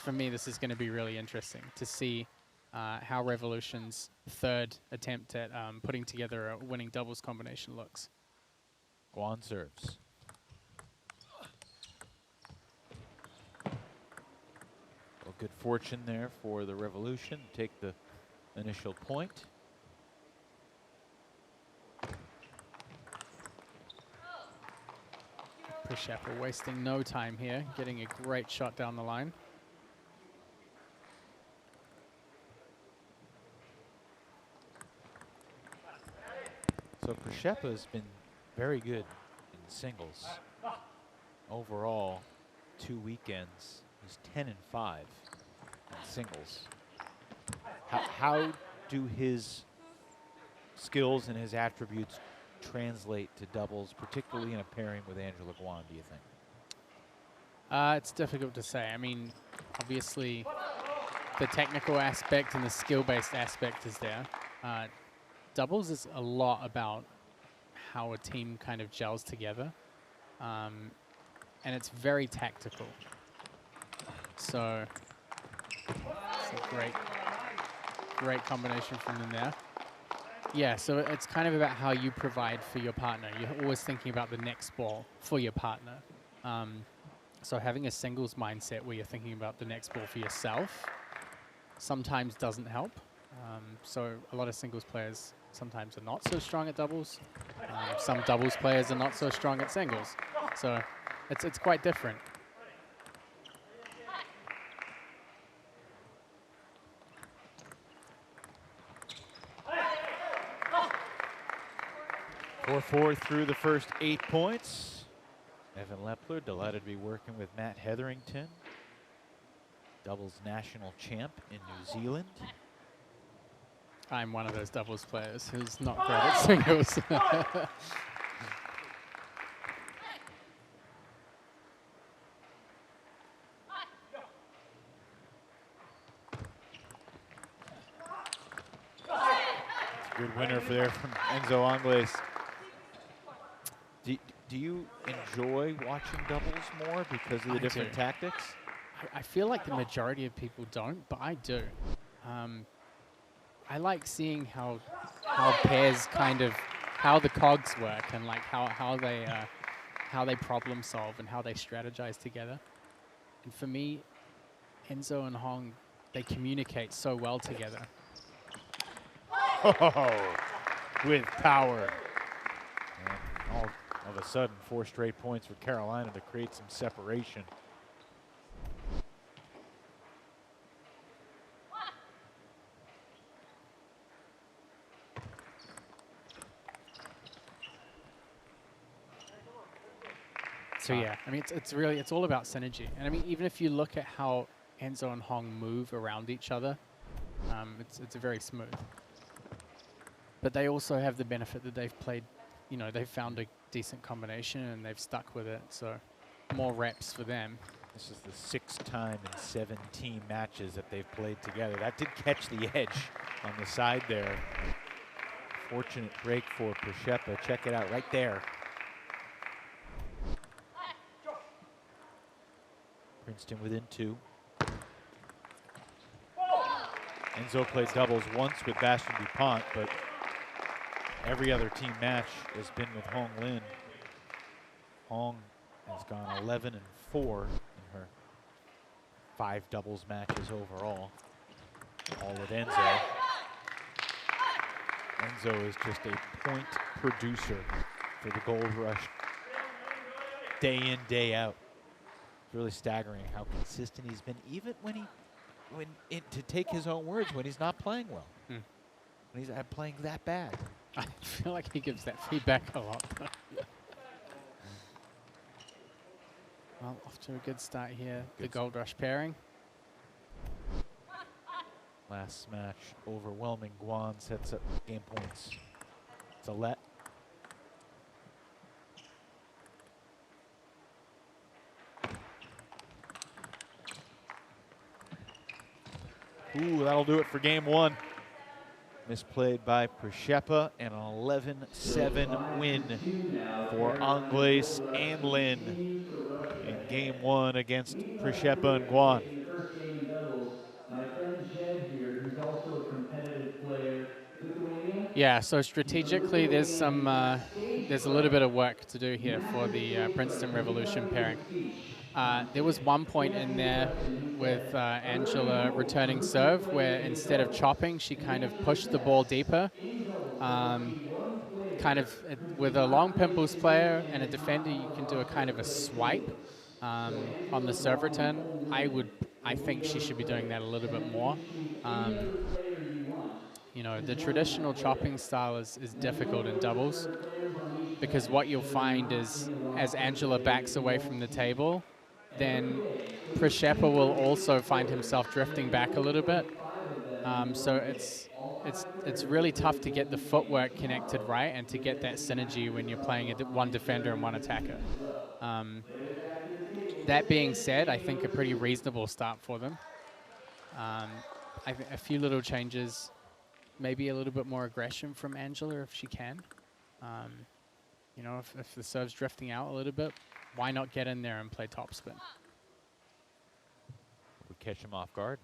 for me, this is going to be really interesting to see how Revolution's third attempt at putting together a winning doubles combination looks. Guan serves. Well, good fortune there for the Revolution. Take the initial point. Prishepa wasting no time here, getting a great shot down the line. So Prishepa has been very good in singles. Overall, 2 weekends, he's 10-5 in singles. How do his skills and his attributes translate to doubles, particularly in a pairing with Angela Guan, do you think? It's difficult to say. I mean, obviously, the technical aspect and the skill-based aspect is there. Doubles is a lot about how a team kind of gels together, and it's very tactical. So it's a great combination from them there. Yeah, so it's kind of about how you provide for your partner. You're always thinking about the next ball for your partner. So having a singles mindset where you're thinking about the next ball for yourself sometimes doesn't help. So a lot of singles players sometimes are not so strong at doubles. Some doubles players are not so strong at singles. So it's quite different. Four through the first 8 points. Evan Lepler delighted to be working with Matt Hetherington, doubles national champ in New Zealand. I'm one of those doubles players who's not great at singles. Good winner for there from Enzo Angles. Do you enjoy watching doubles more because of the different tactics? I feel like the majority of people don't, but I do. I like seeing how pairs kind of, how the cogs work and like how they problem solve and how they strategize together. And for me, Enzo and Hong, they communicate so well together. Oh, with power. And all of a sudden, 4 straight points for Carolina to create some separation. So yeah, I mean, it's all about synergy. And I mean, even if you look at how Enzo and Hong move around each other, it's very smooth. But they also have the benefit that they've played, you know, they've found a decent combination and they've stuck with it. So more reps for them. This is the 6th time in 17 matches that they've played together. That did catch the edge on the side there. Fortunate break for Przeppa. Check it out right there. Princeton within 2. Enzo played doubles once with Bastien DuPont, but every other team match has been with Hong Lin. Hong has gone 11-4 in her 5 doubles matches overall, all with Enzo. Enzo is just a point producer for the Gold Rush, day in, day out. It's really staggering how consistent he's been, even to take his own words, when he's not playing well. When he's playing that bad. I feel like he gives that feedback a lot. Well, off to a good start here. The Gold Rush pairing. Last match, overwhelming Guan sets up game points. It's a let. Ooh, that'll do it for game 1. Misplayed by Przeppa, and an 11-7 win for Angles and Lin in game 1 against Przeppa and Guan. Yeah, so strategically, there's a little bit of work to do here for the Princeton Revolution pairing. There was one point in there with Angela returning serve where instead of chopping, she kind of pushed the ball deeper. With a long pimples player and a defender, you can do a kind of a swipe on the serve return. I think she should be doing that a little bit more. You know, the traditional chopping style is difficult in doubles because what you'll find is as Angela backs away from the table, then Przeppa will also find himself drifting back a little bit. So it's really tough to get the footwork connected right and to get that synergy when you're playing one defender and one attacker. That being said, I think a pretty reasonable start for them. A few little changes, maybe a little bit more aggression from Angela if she can. You know, if the serve's drifting out a little bit, why not get in there and play topspin? We catch him off guard.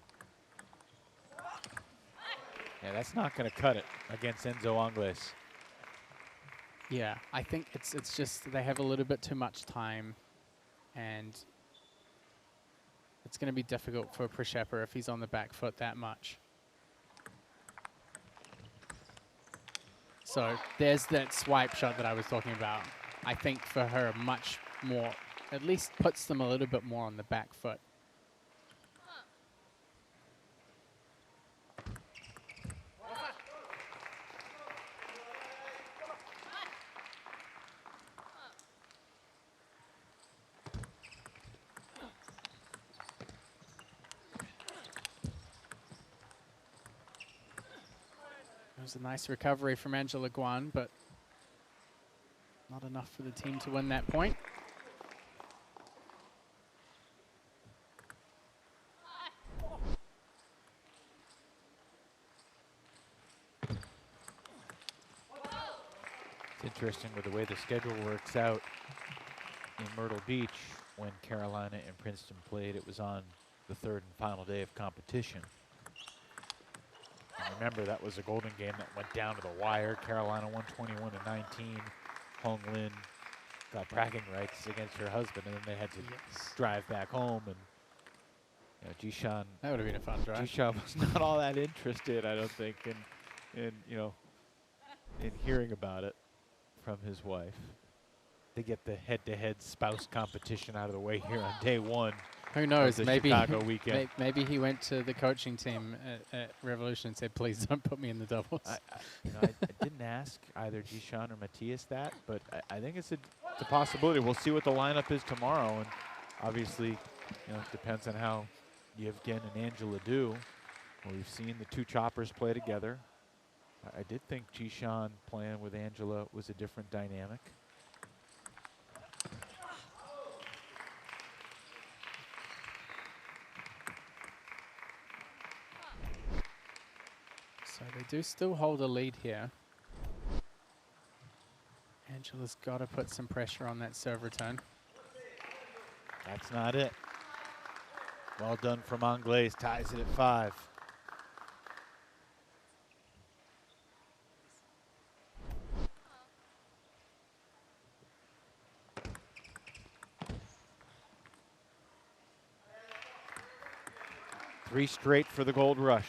Yeah, that's not going to cut it against Enzo Angles. Yeah, I think it's just they have a little bit too much time, and It's going to be difficult for Przepper if he's on the back foot that much. So there's that swipe shot that I was talking about. I think for her much more, at least puts them a little bit more on the back foot. It was a nice recovery from Angela Guan, but not enough for the team to win that point. It's interesting with the way the schedule works out in Myrtle Beach. When Carolina and Princeton played, it was on the third and final day of competition. And remember, that was a Golden game that went down to the wire. Carolina won 21-19. Hong Lin got bragging rights against her husband, and then they had to drive back home. And you know, Jishan, That would have been a fun drive. Jishan was not all that interested, I don't think, in hearing about it from his wife. They get the head-to-head spouse competition out of the way here on day one. Who knows? The Maybe Chicago weekend. maybe he went to the coaching team at Revolution and said, "Please don't put me in the doubles." I didn't ask either Jishan or Matthias that, but I think it's a possibility. We'll see what the lineup is tomorrow, and obviously, it depends on how Yevgen and Angela do. Well, we've seen the two choppers play together. I did think Jishan playing with Angela was a different dynamic. So they do still hold a lead here. Angela's got to put some pressure on that serve return. That's not it. Well done from Anglaise, ties it at 5. Three straight for the Gold Rush.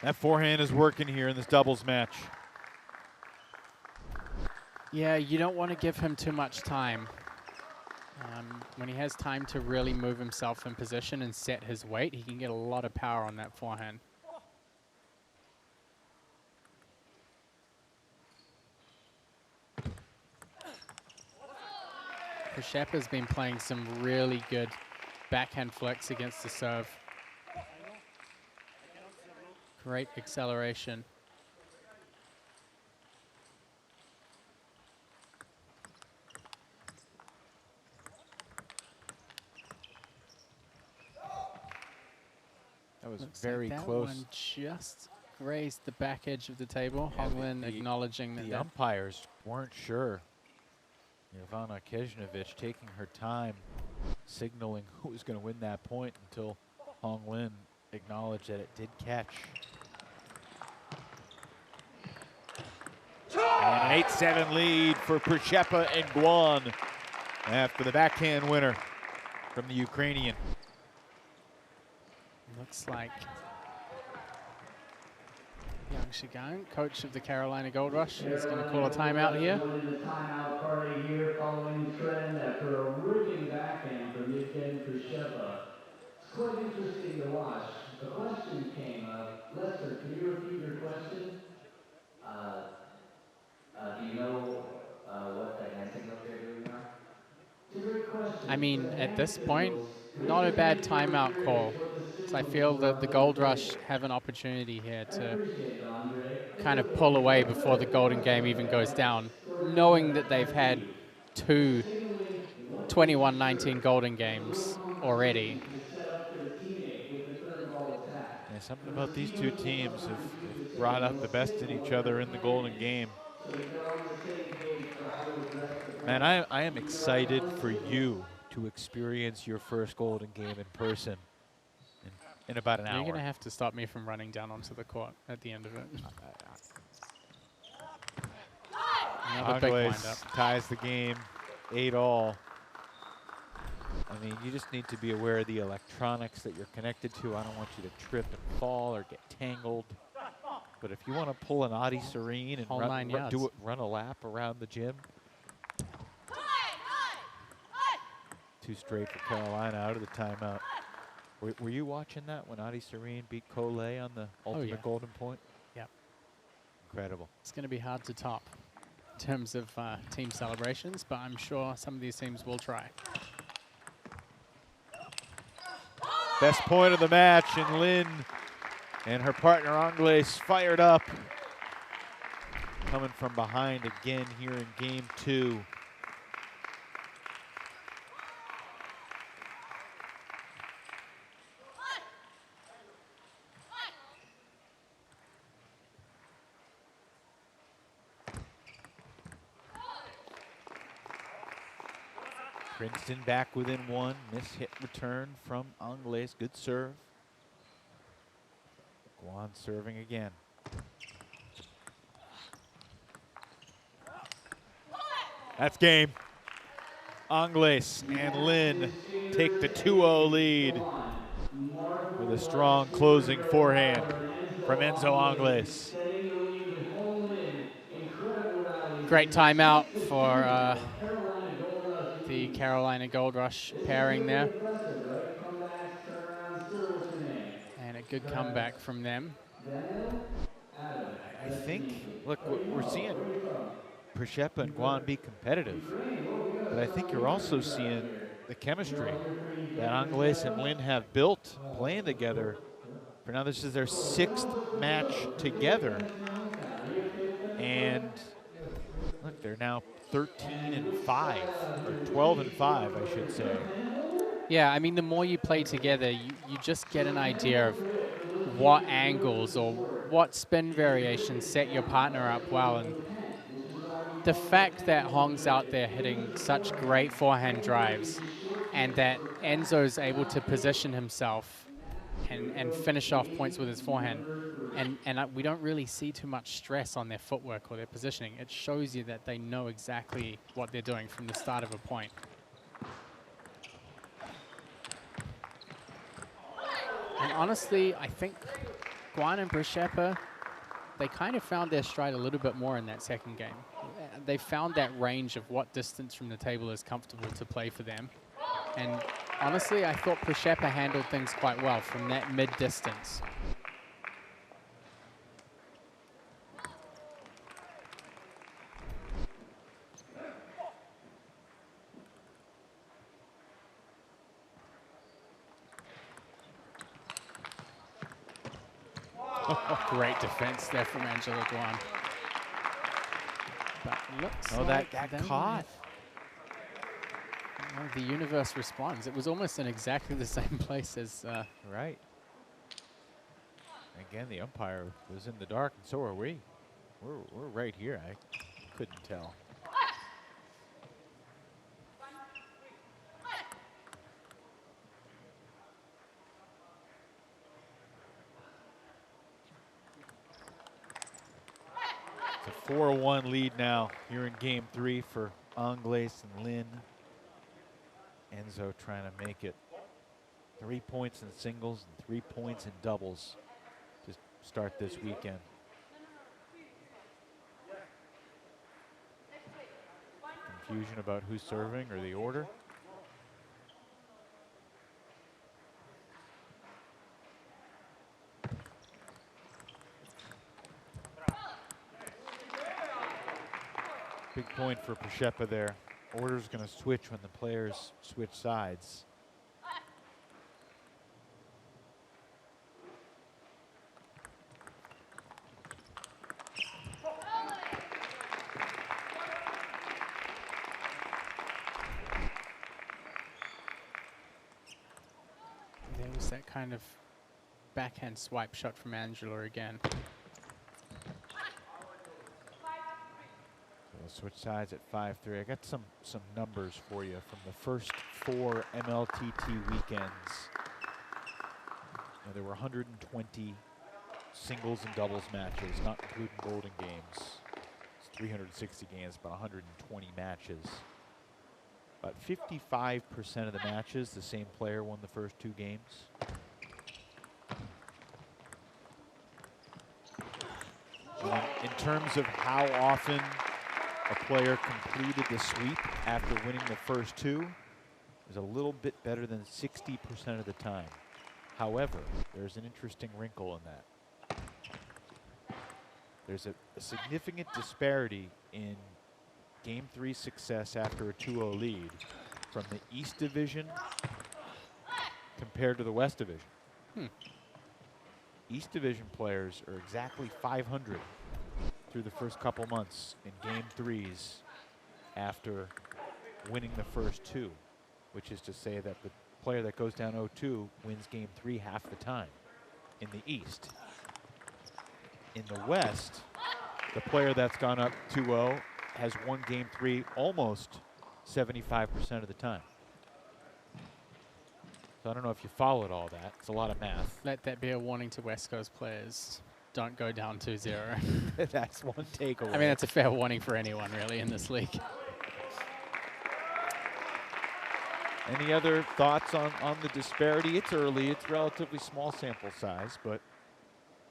That forehand is working here in this doubles match. Yeah, you don't want to give him too much time. When he has time to really move himself in position and set his weight, he can get a lot of power on that forehand. Przepper's been playing some really good backhand flicks against the serve. Great acceleration. That was Looks very like that close. one just grazed the back edge of the table. Hong Lin acknowledging that. The umpires weren't sure. Ivana Kejnovic taking her time, signaling who was going to win that point until Hong Lin acknowledged that it did catch. And an 8-7 lead for Przepper and Guan after the backhand winner from the Ukrainian. Looks like Yang Shigang, coach of the Carolina Gold Rush, is going to call a timeout here. Timeout party here following trend after a ripping backhand from Yevgen Przepper. It's quite interesting to watch. The question came up. Lester, can you repeat your question? Do you know what the hand signals they're doing now? It's a great question. I mean, at this point, not a bad timeout call. So I feel that the Gold Rush have an opportunity here to kind of pull away before the Golden Game even goes down, knowing that they've had two 21-19 Golden Games already. Yeah, something about these two teams have brought out the best in each other in the Golden Game. Man, I am excited for you to experience your first Golden Game in person. And in about an hour. You're going to have to stop me from running down onto the court at the end of it. Another big wind-up. Ties the game 8-all. I mean, you just need to be aware of the electronics that you're connected to. I don't want you to trip and fall or get tangled. But if you want to pull an Adi Serene and run a lap around the gym, too straight for Carolina out of the timeout. Were you watching that when Adi Serene beat Collet on the ultimate golden point? Yep. Incredible. It's going to be hard to top in terms of team celebrations, but I'm sure some of these teams will try. Best point of the match, and Lynn and her partner Angles fired up. Coming from behind again here in game 2. Princeton back within 1. Miss-hit return from Angles. Good serve. Guan serving again. That's game. Angles and Lin take the 2-0 lead with a strong closing forehand from Enzo Angles. Great timeout for the Carolina Gold Rush pairing there. And a good comeback from them. I think, look, we're seeing Przeppa and Guan be competitive, but I think you're also seeing the chemistry that Angles and Lin have built playing together. For now, this is their 6th match together. And look, they're now 13-5, or 12-5, I should say. Yeah, I mean, the more you play together, you just get an idea of what angles or what spin variations set your partner up well. And the fact that Hong's out there hitting such great forehand drives and that Enzo's able to position himself and finish off points with his forehand, and we don't really see too much stress on their footwork or their positioning. It shows you that they know exactly what they're doing from the start of a point. And honestly, I think Guan and Przeppa, they kind of found their stride a little bit more in that second game. They found that range of what distance from the table is comfortable to play for them. And honestly, I thought Przeppa handled things quite well from that mid-distance. Great defense there from Angela Guan. But looks like that caught. Well, the universe responds. It was almost in exactly the same place as... Right. Again, the umpire was in the dark, and so are we. We're right here. I couldn't tell. It's a 4-1 lead now here in game 3 for Angles and Lin. Enzo trying to make it 3 points in singles and 3 points in doubles to start this weekend. Confusion about who's serving or the order. Big point for Przeppa there. Order's going to switch when the players switch sides. There was that kind of backhand swipe shot from Angela again. Switch sides at 5-3. I got some numbers for you from the first 4 MLTT weekends. know, there were 120 singles and doubles matches, not including Golden Games. It's 360 games, about 120 matches. About 55% of the matches, the same player won the first 2 games. In terms of how often a player completed the sweep after winning the first 2, is a little bit better than 60% of the time. However, there's an interesting wrinkle in that. There's a significant disparity in Game 3 success after a 2-0 lead from the East Division compared to the West Division. East Division players are exactly 500 through the first couple months in Game 3s after winning the first 2, which is to say that the player that goes down 0-2 wins Game 3 half the time in the East. In the West, the player that's gone up 2-0 has won Game 3 almost 75% of the time. So I don't know if you followed all that. It's a lot of math. Let that be a warning to West Coast players. Don't go down 2-0. That's one takeaway. I mean, that's a fair warning for anyone, really, in this league. Any other thoughts on the disparity? It's early. It's relatively small sample size, but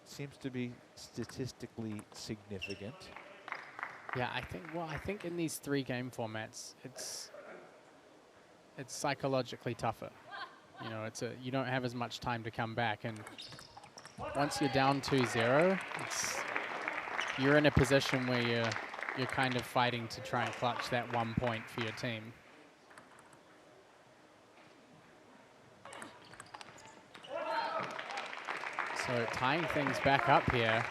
seems to be statistically significant. Yeah, I think in these 3-game formats, it's psychologically tougher. You know, you don't have as much time to come back, and once you're down 2-0, you're in a position where you're kind of fighting to try and clutch that 1 point for your team. So tying things back up here.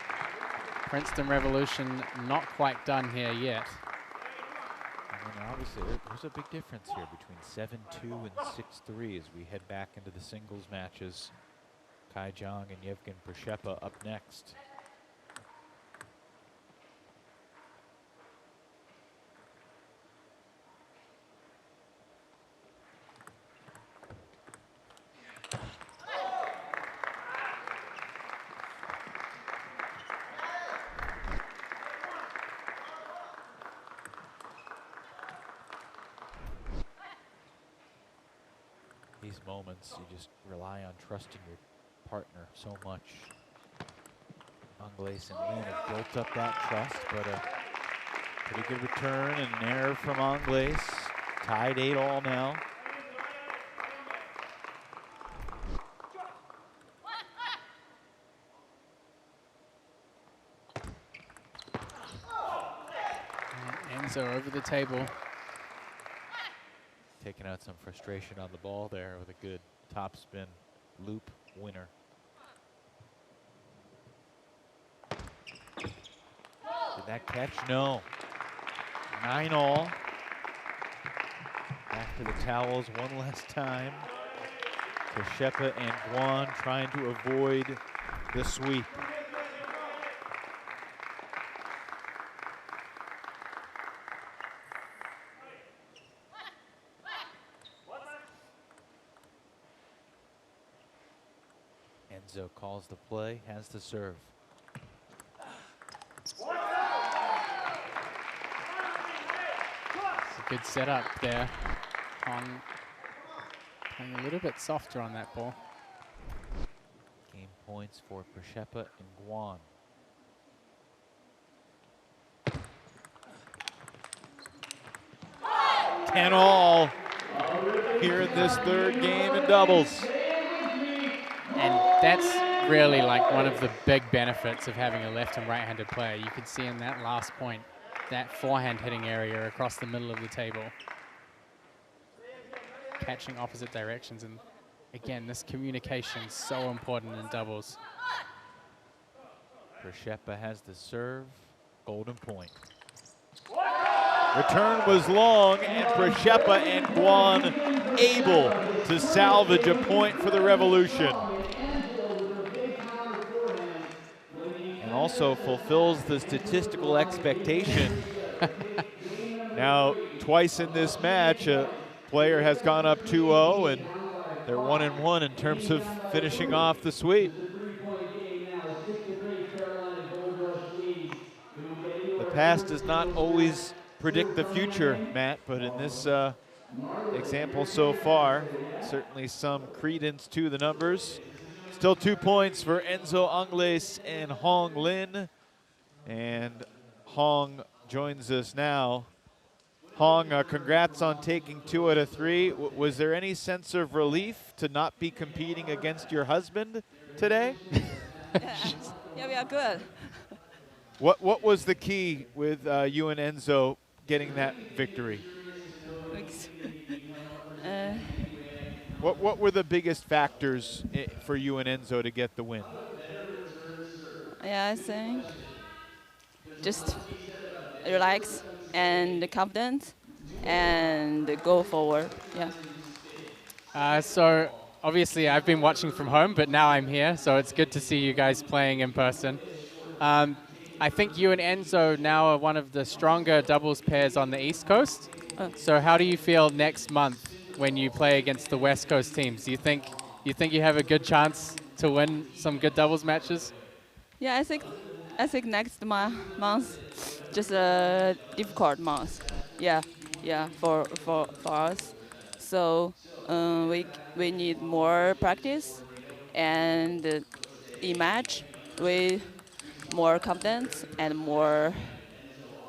Princeton Revolution not quite done here yet. And obviously, there's a big difference here between 7-2 and 6-3 as we head back into the singles matches. Kai Jong and Yevgen Prishepa up next. These moments, you just rely on trusting your partner so much. Angles and Lin have built up that trust, but a pretty good return and an error from Angles. Tied 8-all now. And Enzo over the table. Taking out some frustration on the ball there with a good topspin loop winner. Did that catch? No. 9-all. Back to the towels one last time. Prishepa and Guan trying to avoid the sweep. Enzo calls the play, has the serve. It's a good setup there. Hong playing a little bit softer on that ball. Game points for Prishepa and Guan. Ten all here in this third game in doubles. And that's really like one of the big benefits of having a left and right-handed player. You could see in that last point, that forehand hitting area across the middle of the table. Catching opposite directions. And again, this communication is so important in doubles. Prishepa has the serve, golden point. Return was long, and Prishepa and Guan able to salvage a point for the Revolution. And also fulfills the statistical expectation. Now, twice in this match, a player has gone up 2-0 and They're 1-1 in terms of finishing off the sweep. The past does not always predict the future, Matt, but in this example so far, certainly some credence to the numbers. Still 2 points for Enzo Angles and Hong Lin. And Hong joins us now. Hong, congrats on taking 2 out of 3. Was there any sense of relief to not be competing against your husband today? Yeah, we are good. What was the key with you and Enzo getting that victory? What were the biggest factors for you and Enzo to get the win? Yeah, I think just relax and confident and go forward. Yeah. So obviously I've been watching from home, but now I'm here, so it's good to see you guys playing in person. I think you and Enzo now are one of the stronger doubles pairs on the East Coast. So how do you feel next month when you play against the West Coast teams? Do you think you have a good chance to win some good doubles matches? Yeah, I think next month just a difficult month. Yeah, for us. So we need more practice and in match we more confidence and more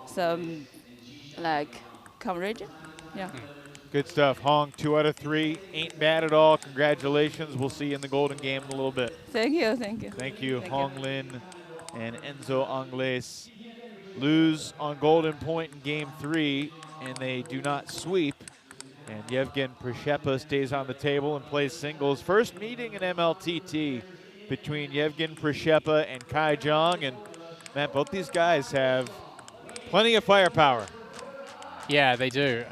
some like coverage. Yeah. Good stuff. Hong, 2 out of 3. Ain't bad at all. Congratulations. We'll see you in the Golden Game in a little bit. Thank you. Thank you, Hong Lin and Enzo Angles. Lose on Golden Point in Game 3, and they do not sweep. And Yevgen Prishepa stays on the table and plays singles. First meeting in MLTT between Yevgen Prishepa and Kai Jong. And, man, both these guys have plenty of firepower. Yeah, they do.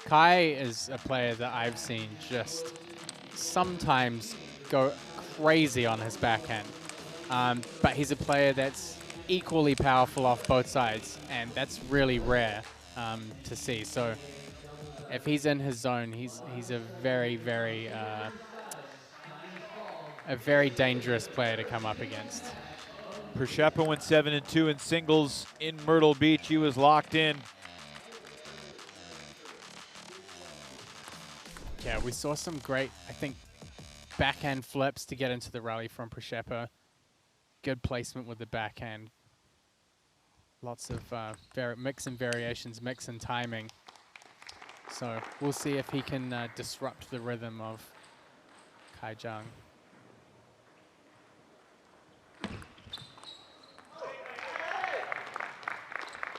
Kai is a player that I've seen just sometimes go crazy on his backhand. But he's a player that's equally powerful off both sides, and that's really rare to see. So if he's in his zone, he's a very dangerous player to come up against. Prishepa went 7-2 in singles in Myrtle Beach. He was locked in. Yeah, we saw some great, I think, backhand flips to get into the rally from Prishepa. Good placement with the backhand. Lots of mix and variations, mix and timing. So we'll see if he can disrupt the rhythm of Kai Jong.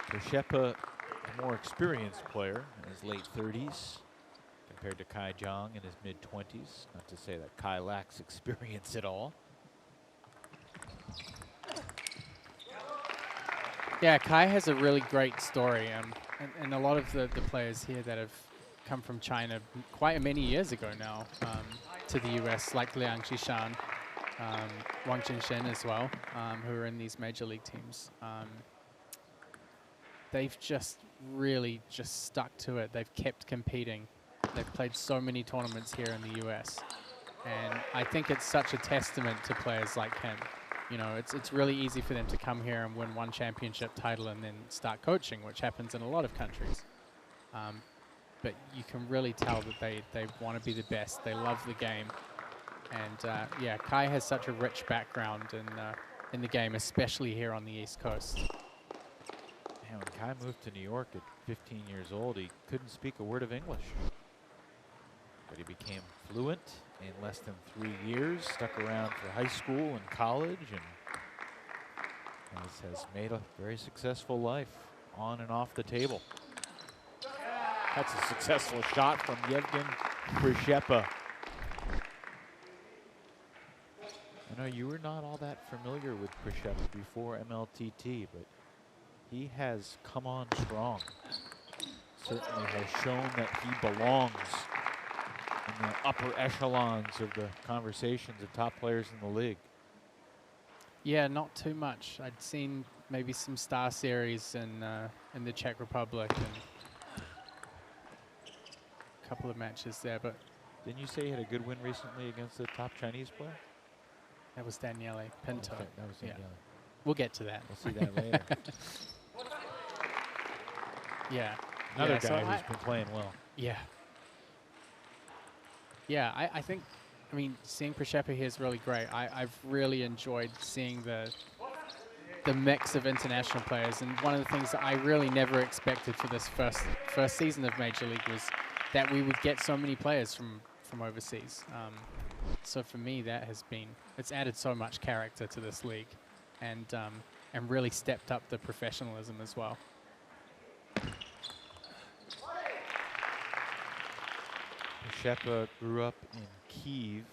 Prishepa, a more experienced player in his late 30s compared to Kai Jong in his mid-20s. Not to say that Kai lacks experience at all. Yeah, Kai has a really great story, and a lot of the players here that have come from China quite many years ago now to the US, like Liang Qishan, Wang Jinshen as well, who are in these major league teams. They've just really just stuck to it. They've kept competing. They've played so many tournaments here in the US, and I think it's such a testament to players like him. You know, it's really easy for them to come here and win one championship title and then start coaching, which happens in a lot of countries. But you can really tell that they want to be the best. They love the game. And yeah, Kai has such a rich background in the game, especially here on the East Coast. Man, when Kai moved to New York at 15 years old, he couldn't speak a word of English. But he became fluent in less than 3 years, stuck around for high school and college, and has made a very successful life on and off the table. That's a successful shot from Yevgen Prishepa. I know you were not all that familiar with Prishepa before MLTT, but he has come on strong. Certainly has shown that he belongs in the upper echelons of the conversations of top players in the league. Yeah, not too much. I'd seen maybe some Star Series in the Czech Republic and a couple of matches there, but Didn't you say he had a good win recently against the top Chinese player? That was Daniele Pinto. Okay, that was Yeah. Daniele. We'll get to that. We'll see that later. Yeah. Another Yeah, guy so who's been playing well. Yeah. Yeah, I think, I mean, seeing Prashepa here is really great. I've really enjoyed seeing the mix of international players, and one of the things that I really never expected for this first season of Major League was that we would get so many players from overseas. So for me, that has been, it's added so much character to this league, and really stepped up the professionalism as well. Prashepa grew up in Kyiv,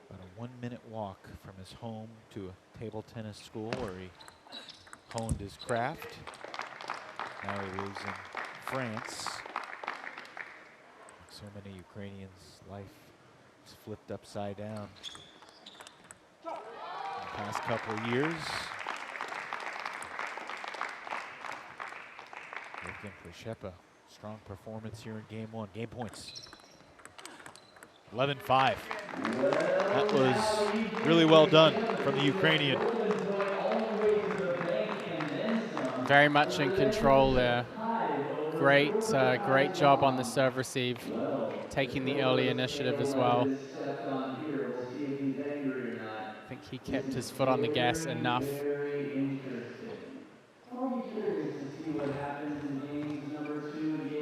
about a 1-minute walk from his home to a table tennis school where he honed his craft. Now he lives in France. Like so many Ukrainians, life is flipped upside down in the past couple of years. Looking for Prashepa. Strong performance here in game one. Game points. 11-5. That was really well done from the Ukrainian. Very much in control there. Great job on the serve receive, taking the early initiative as well. I think he kept his foot on the gas enough.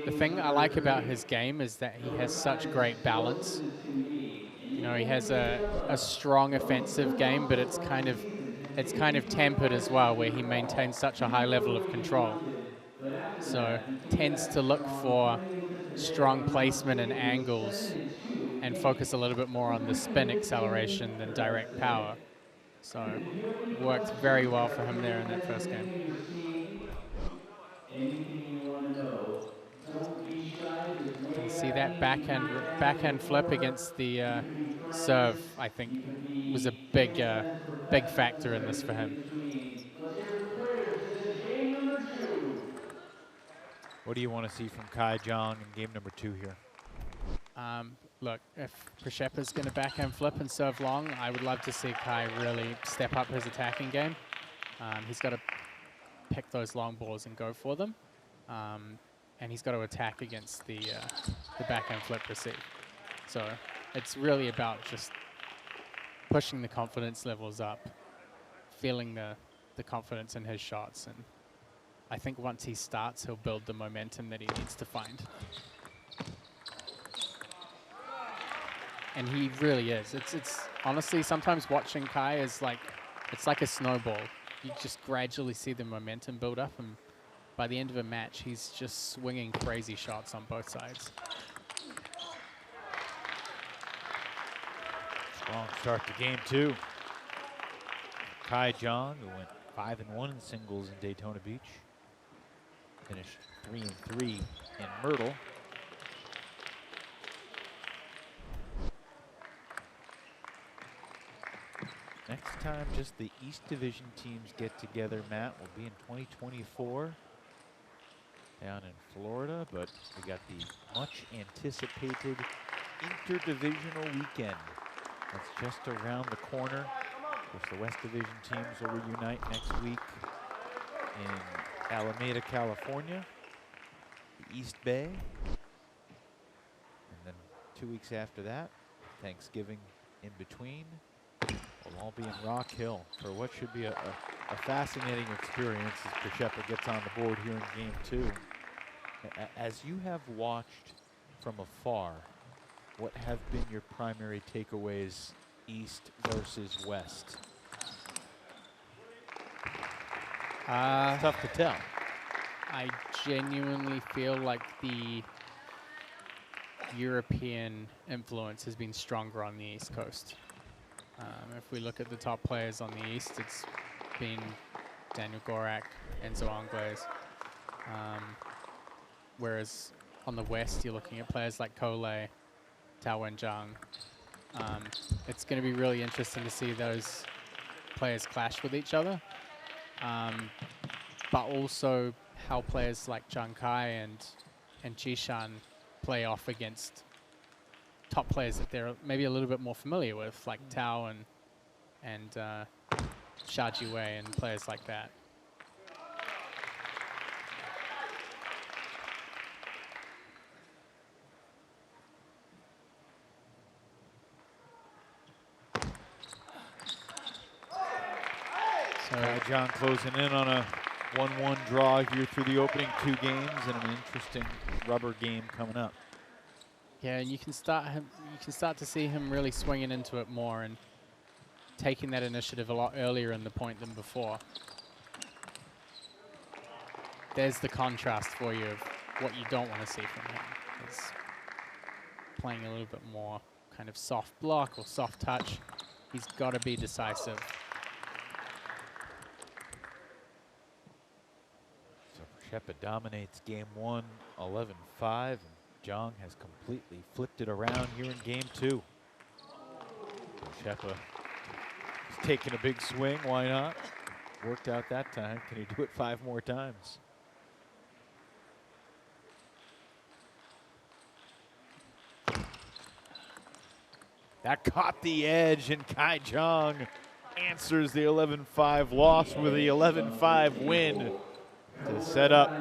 The thing I like about his game is that he has such great balance. You know, he has a strong offensive game, but it's kind of tempered as well, where he maintains such a high level of control. So tends to look for strong placement and angles and focus a little bit more on the spin acceleration than direct power. So worked very well for him there in that first game. You see that backhand flip against the serve, I think, was a big factor in this for him. What do you want to see from Kai Jong in game number 2 here? Look, if Prashepa's going to backhand flip and serve long, I would love to see Kai really step up his attacking game. He's got to pick those long balls and go for them. And he's got to attack against the backhand flip receive. So it's really about just pushing the confidence levels up, feeling the confidence in his shots. And I think once he starts, he'll build the momentum that he needs to find. And he really is. It's honestly, sometimes watching Kai is like, it's like a snowball. You just gradually see the momentum build up, and by the end of a match, he's just swinging crazy shots on both sides. Strong start to game 2. Kai Jong, who went 5-1 in singles in Daytona Beach. Finished 3-3 in Myrtle. Next time just the East Division teams get together, Matt, will be in 2024 down in Florida, but we got the much anticipated interdivisional weekend. That's just around the corner. Of course, the West Division teams will reunite next week in Alameda, California, the East Bay. And then 2 weeks after that, Thanksgiving in between. We'll all be in Rock Hill for what should be a fascinating experience as Prashepa gets on the board here in game 2. As you have watched from afar, what have been your primary takeaways, East versus West? Tough to tell. I genuinely feel like the European influence has been stronger on the East Coast. If we look at the top players on the East, it's been Daniel Gorak, Enzo Angles. Whereas on the West, you're looking at players like Kole, Tao Wenjiang. It's going to be really interesting to see those players clash with each other. But also how players like Zhang Kai and Jishan play off against top players that they're maybe a little bit more familiar with, like Tao and Xia Jiwei and players like that. John closing in on a 1-1 draw here through the opening 2 games, and an interesting rubber game coming up. Yeah, and you can start to see him really swinging into it more and taking that initiative a lot earlier in the point than before. There's the contrast for you of what you don't want to see from him. It's playing a little bit more kind of soft block or soft touch. He's got to be decisive. Shepa dominates game 1, 11-5, and Zhang has completely flipped it around here in game 2. Shepa is taking a big swing, why not? Worked out that time. Can he do it 5 more times? That caught the edge, and Kai Zhang answers the 11-5 loss with the 11-5 win to set up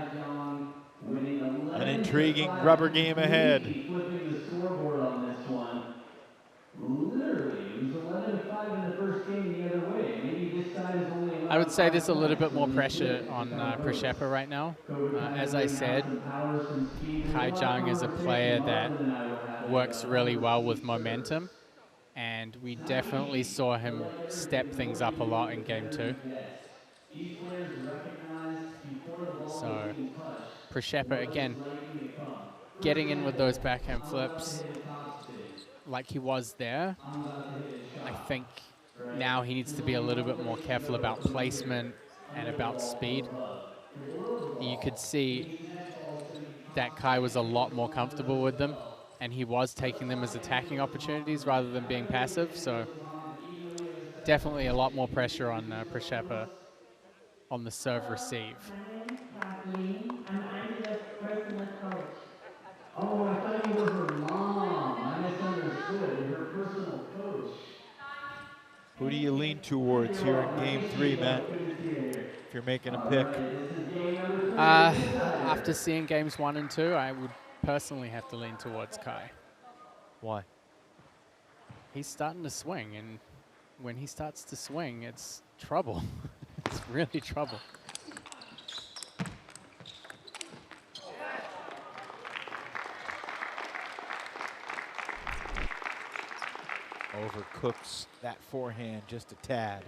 an intriguing rubber game ahead. Flipping the scoreboard on this one. Literally, it was 11-5 in the first game the other way. Maybe this side is only 11-5. I would say there's a little bit more pressure on Princeton right now. As I said, Kai Zhang is a player that works really well with momentum, and we definitely saw him step things up a lot in game 2. So Princeton, again, getting in with those backhand flips like he was there. I think now he needs to be a little bit more careful about placement and about speed. You could see that Kai was a lot more comfortable with them, and he was taking them as attacking opportunities rather than being passive. So definitely a lot more pressure on Princeton on the serve receive. Oh, I thought you were her mom. I misunderstood. You're her personal coach. Who do you lean towards here in game 3, Matt, if you're making a pick? After seeing games 1 and 2, I would personally have to lean towards Kai. Why? He's starting to swing, and when he starts to swing, it's trouble. It's really trouble. Overcooks that forehand just a tad.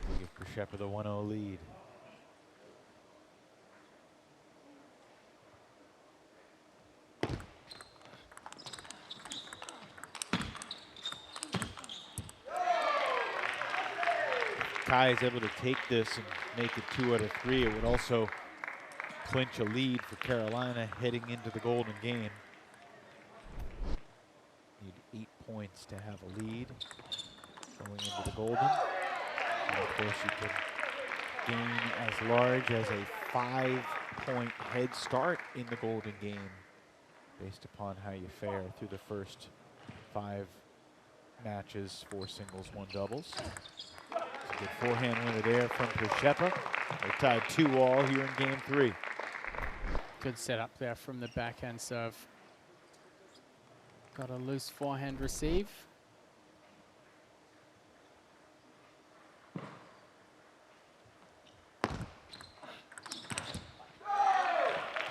We'll give Princeton the 1-0 lead. Kai is able to take this and make it 2 out of 3. It would also clinch a lead for Carolina heading into the Golden game. Need 8 points to have a lead going into the Golden. And of course, you can gain as large as a 5-point head start in the Golden game based upon how you fare through the first 5 matches, 4 singles, 1 doubles. Good forehand winner there from Princeton. They're tied 2-all here in game 3. Good setup there from the backhand serve. Got a loose forehand receive.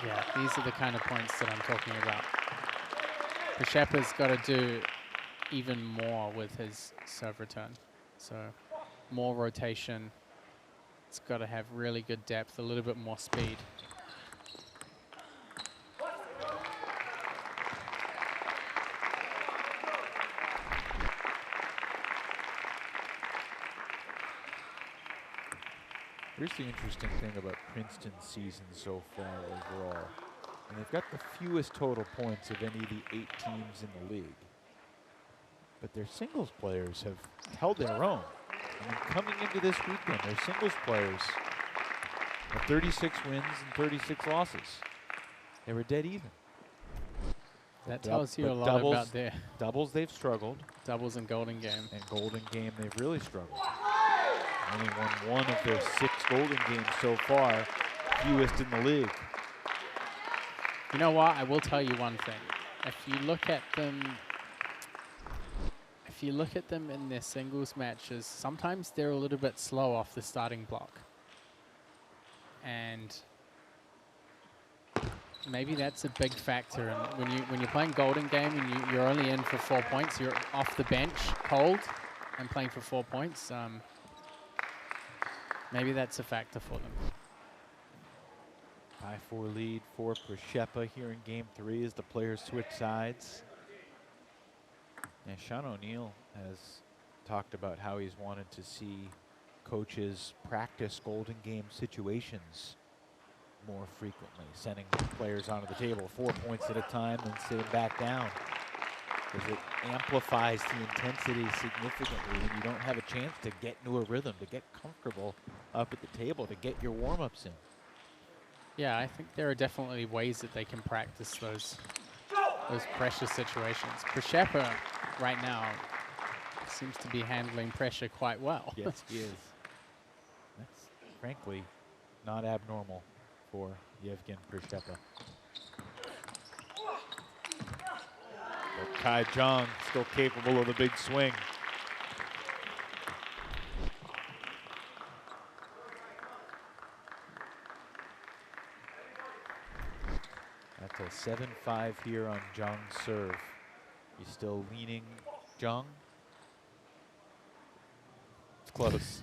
Yeah, these are the kind of points that I'm talking about. Princeton's got to do even more with his serve return. So more rotation. It's got to have really good depth, a little bit more speed. Here's the interesting thing about Princeton's season so far overall. And they've got the fewest total points of any of the 8 teams in the league. But their singles players have held their own. I mean, coming into this weekend, their singles players have 36 wins and 36 losses. They were dead even. That tells you but a lot doubles, about their doubles they've struggled, doubles and golden game. and golden game they've really struggled. Only won 1 of their 6 golden games so far, fewest in the league. You know what? I will tell you one thing. If you look at them in their singles matches, sometimes they're a little bit slow off the starting block. And maybe that's a big factor. And when you're playing golden game and you're only in for 4 points, you're off the bench cold and playing for 4 points. Maybe that's a factor for them. 5-4 lead for Przeszepa here in game 3 as the players switch sides. And Sean O'Neill has talked about how he's wanted to see coaches practice golden game situations more frequently, sending players onto the table 4 points at a time and sitting back down, because it amplifies the intensity significantly when you don't have a chance to get into a rhythm, to get comfortable up at the table, to get your warm-ups in. Yeah, I think there are definitely ways that they can practice those pressure situations. Przeszepa right now seems to be handling pressure quite well. Yes, he is. That's frankly not abnormal for Yevgen Przeszepa. But Kai Jong still capable of a big swing. That's a 7-5 here on Jong's serve. He's still leaning Jong. It's close.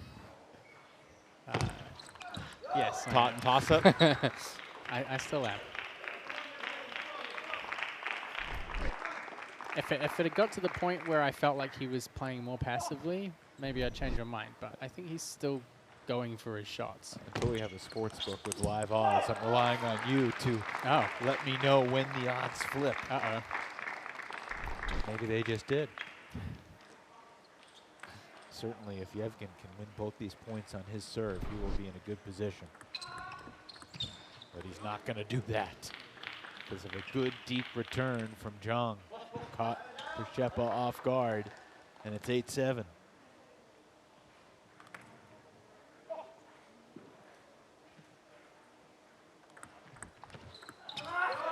Yes. Toss up. I still am. If it had got to the point where I felt like he was playing more passively, maybe I'd change my mind. But I think he's still going for his shots. Until we have a sports book with live odds, I'm relying on you to let me know when the odds flip. Uh-oh. Maybe they just did. Certainly, if Yevgen can win both these points on his serve, he will be in a good position. But he's not going to do that because of a good deep return from Jong. Caught Przeszepa off guard, and it's 8-7.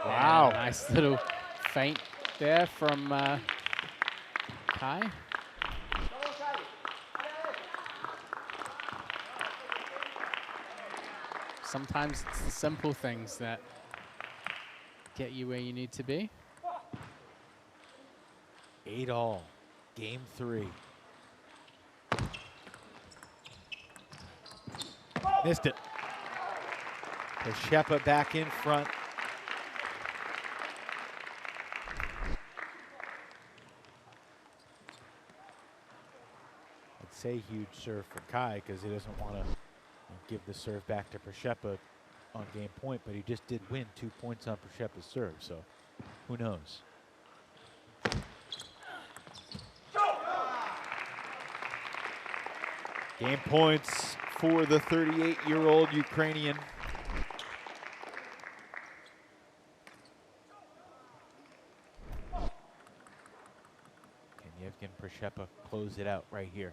Wow. Yeah, nice little feint there from Kai. Sometimes it's the simple things that get you where you need to be. 8-all, game 3. Missed it. Przeszepa back in front. I'd say huge serve for Kai because he doesn't want to give the serve back to Przeszepa on game point, but he just did win 2 points on Przeszepa's serve, so who knows? Game points for the 38-year-old Ukrainian. Can Yevgen Przeszepa close it out right here?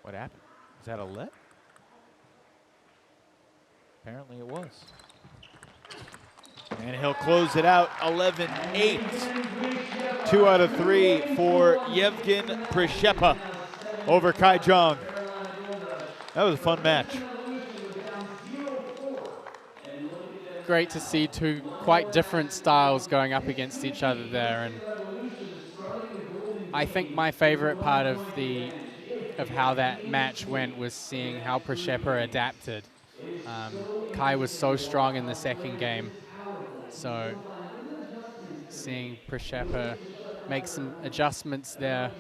What happened? Was that a let? Apparently it was. And he'll close it out 11-8. 2 out of 3 for Yevgen Przeszepa over Kai Jong. That was a fun match. Great to see two quite different styles going up against each other there, and I think my favorite part of how that match went was seeing how Przeszepa adapted. Kai was so strong in the second game, so seeing Przeszepa make some adjustments there.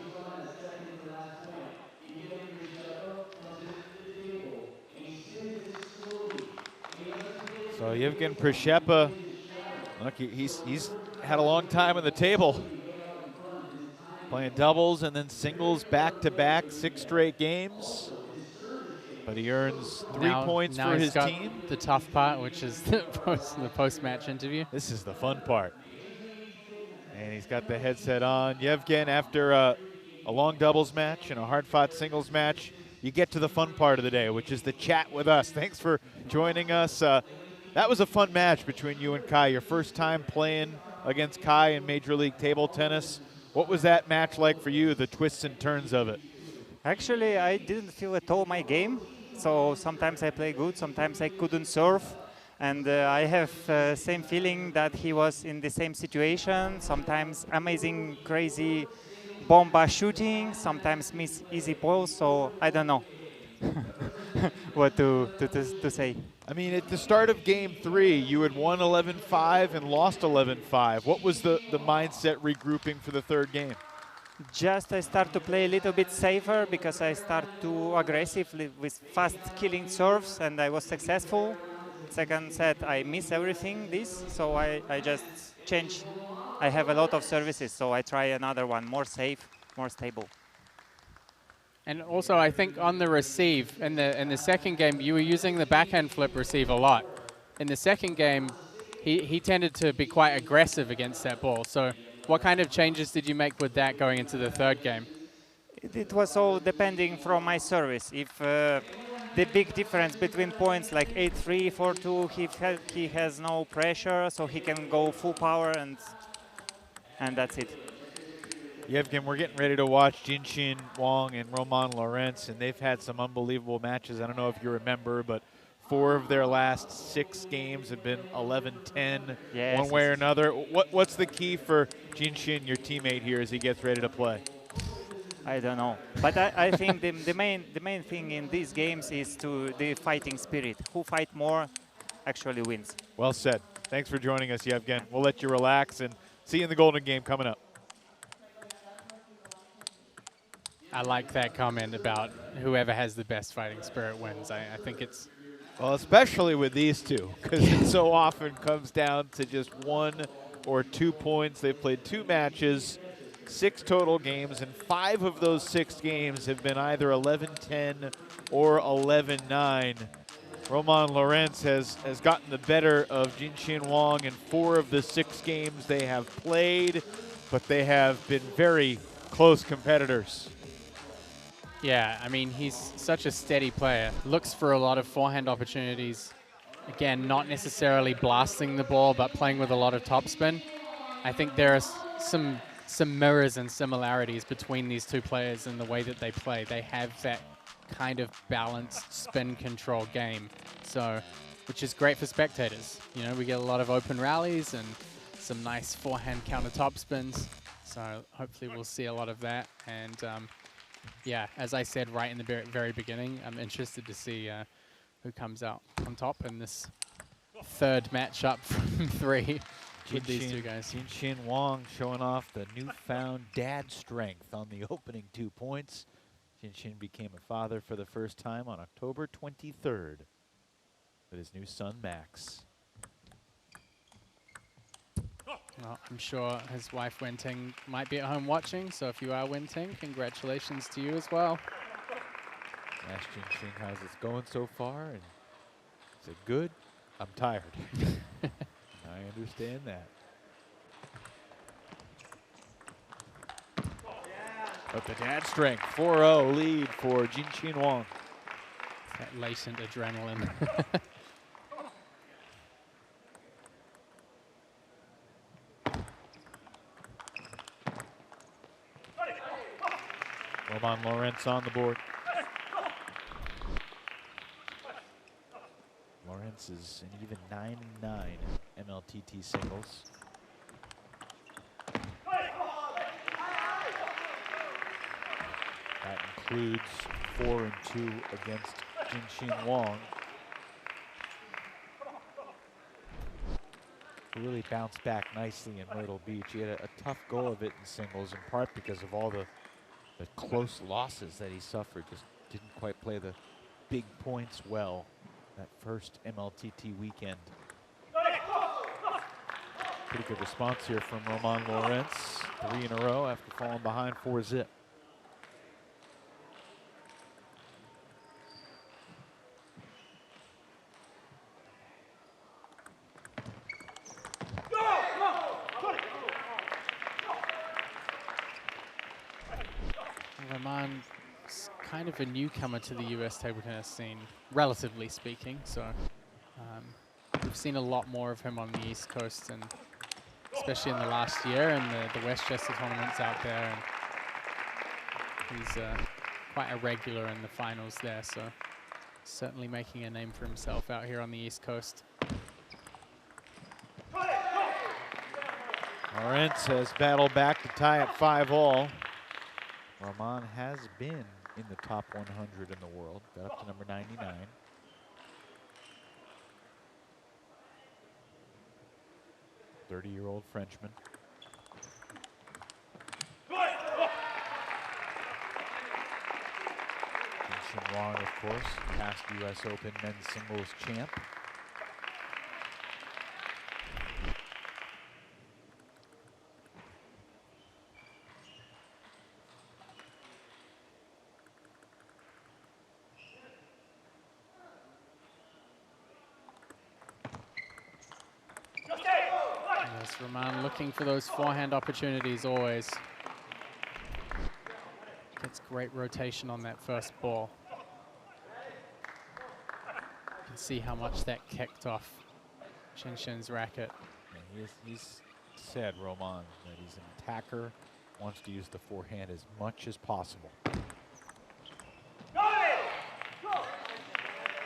So Yevgen Przeszepa, look, he's had a long time on the table, playing doubles and then singles back-to-back, 6 straight games. But he earns 3 now, points now for he's his got team. the tough part, which is the post-match interview. This is the fun part. And he's got the headset on. Yevgen, after a long doubles match and a hard-fought singles match, you get to the fun part of the day, which is the chat with us. Thanks for joining us. That was a fun match between you and Kai. Your first time playing against Kai in Major League Table Tennis. What was that match like for you, the twists and turns of it? Actually, I didn't feel at all my game. So sometimes I play good, sometimes I couldn't serve. And I have same feeling that he was in the same situation. Sometimes amazing, crazy bomba shooting, sometimes miss easy balls. So I don't know what to say. I mean, at the start of game 3, you had won 11-5 and lost 11-5. What was the mindset regrouping for the third game? Just I start to play a little bit safer because I start too aggressively with fast killing serves and I was successful. Second set I miss everything so I just change. I have a lot of services, so I try another one, more safe, more stable. And also, I think on the receive, in the second game, you were using the backhand flip receive a lot. In the second game, he tended to be quite aggressive against that ball. So what kind of changes did you make with that going into the third game? It was all depending from my service. If the big difference between points like 8-3, 4-2, he has no pressure, so he can go full power and that's it. Yevgen, we're getting ready to watch Jinshin Wang and Roman Lorenz, and they've had some unbelievable matches. I don't know if you remember, but 4 of their last 6 games have been 11-10, yes, one way or another. What's the key for Jinshin, your teammate here, as he gets ready to play? I don't know, but I think the main thing in these games is the fighting spirit. Who fight more actually wins. Well said. Thanks for joining us, Yevgen. We'll let you relax and see you in the Golden Game coming up. I like that comment about whoever has the best fighting spirit wins. I think it's... Well, especially with these two, because it so often comes down to just 1 or 2 points. They've played 2 matches, 6 total games, and 5 of those 6 games have been either 11-10 or 11-9. Roman Lorenz has gotten the better of Jinshin Wang in 4 of the 6 games they have played, but they have been very close competitors. Yeah, I mean, he's such a steady player. Looks for a lot of forehand opportunities. Again, not necessarily blasting the ball, but playing with a lot of topspin. I think there are some mirrors and similarities between these two players in the way that they play. They have that kind of balanced spin control game, so which is great for spectators. You know, we get a lot of open rallies and some nice forehand counter topspins. So hopefully we'll see a lot of that. And yeah, as I said right in the very beginning, I'm interested to see who comes out on top in this third matchup from 3 with these two guys. Jinshin Wang showing off the newfound dad strength on the opening 2 points. Jinshin became a father for the first time on October 23rd with his new son, Max. Well, I'm sure his wife Wenting might be at home watching, so if you are Wenting, congratulations to you as well. Ask Jinshin how's it going so far, and he said, good, I'm tired. I understand that. But the dad strength, 4-0 lead for Jinshin Wang. That latent adrenaline. Roman Lorenz on the board. Lorenz is an even 9-9 MLTT singles. That includes 4-2 against Jinshin Wang, who really bounced back nicely in Myrtle Beach. He had a tough go of it in singles, in part because of all the close losses that he suffered. Just didn't quite play the big points well that first MLTT weekend. Pretty good response here from Roman Lorenz. 3 in a row after falling behind 4-zip. kind of a newcomer to the US table tennis scene, relatively speaking. So we've seen a lot more of him on the East Coast, and especially in the last year and the Westchester tournaments out there. And he's quite a regular in the finals there, so certainly making a name for himself out here on the East Coast. Lawrence has battled back to tie at 5-all. Roman has been in the top 100 in the world, got up to number 99. .30-year-old Frenchman. Vincent Wong, of course, past US Open men's singles champ. Yes, Roman looking for those forehand opportunities always. Gets great rotation on that first ball. You can see how much that kicked off Qinshin's racket. And he's said, Roman, that he's an attacker, wants to use the forehand as much as possible.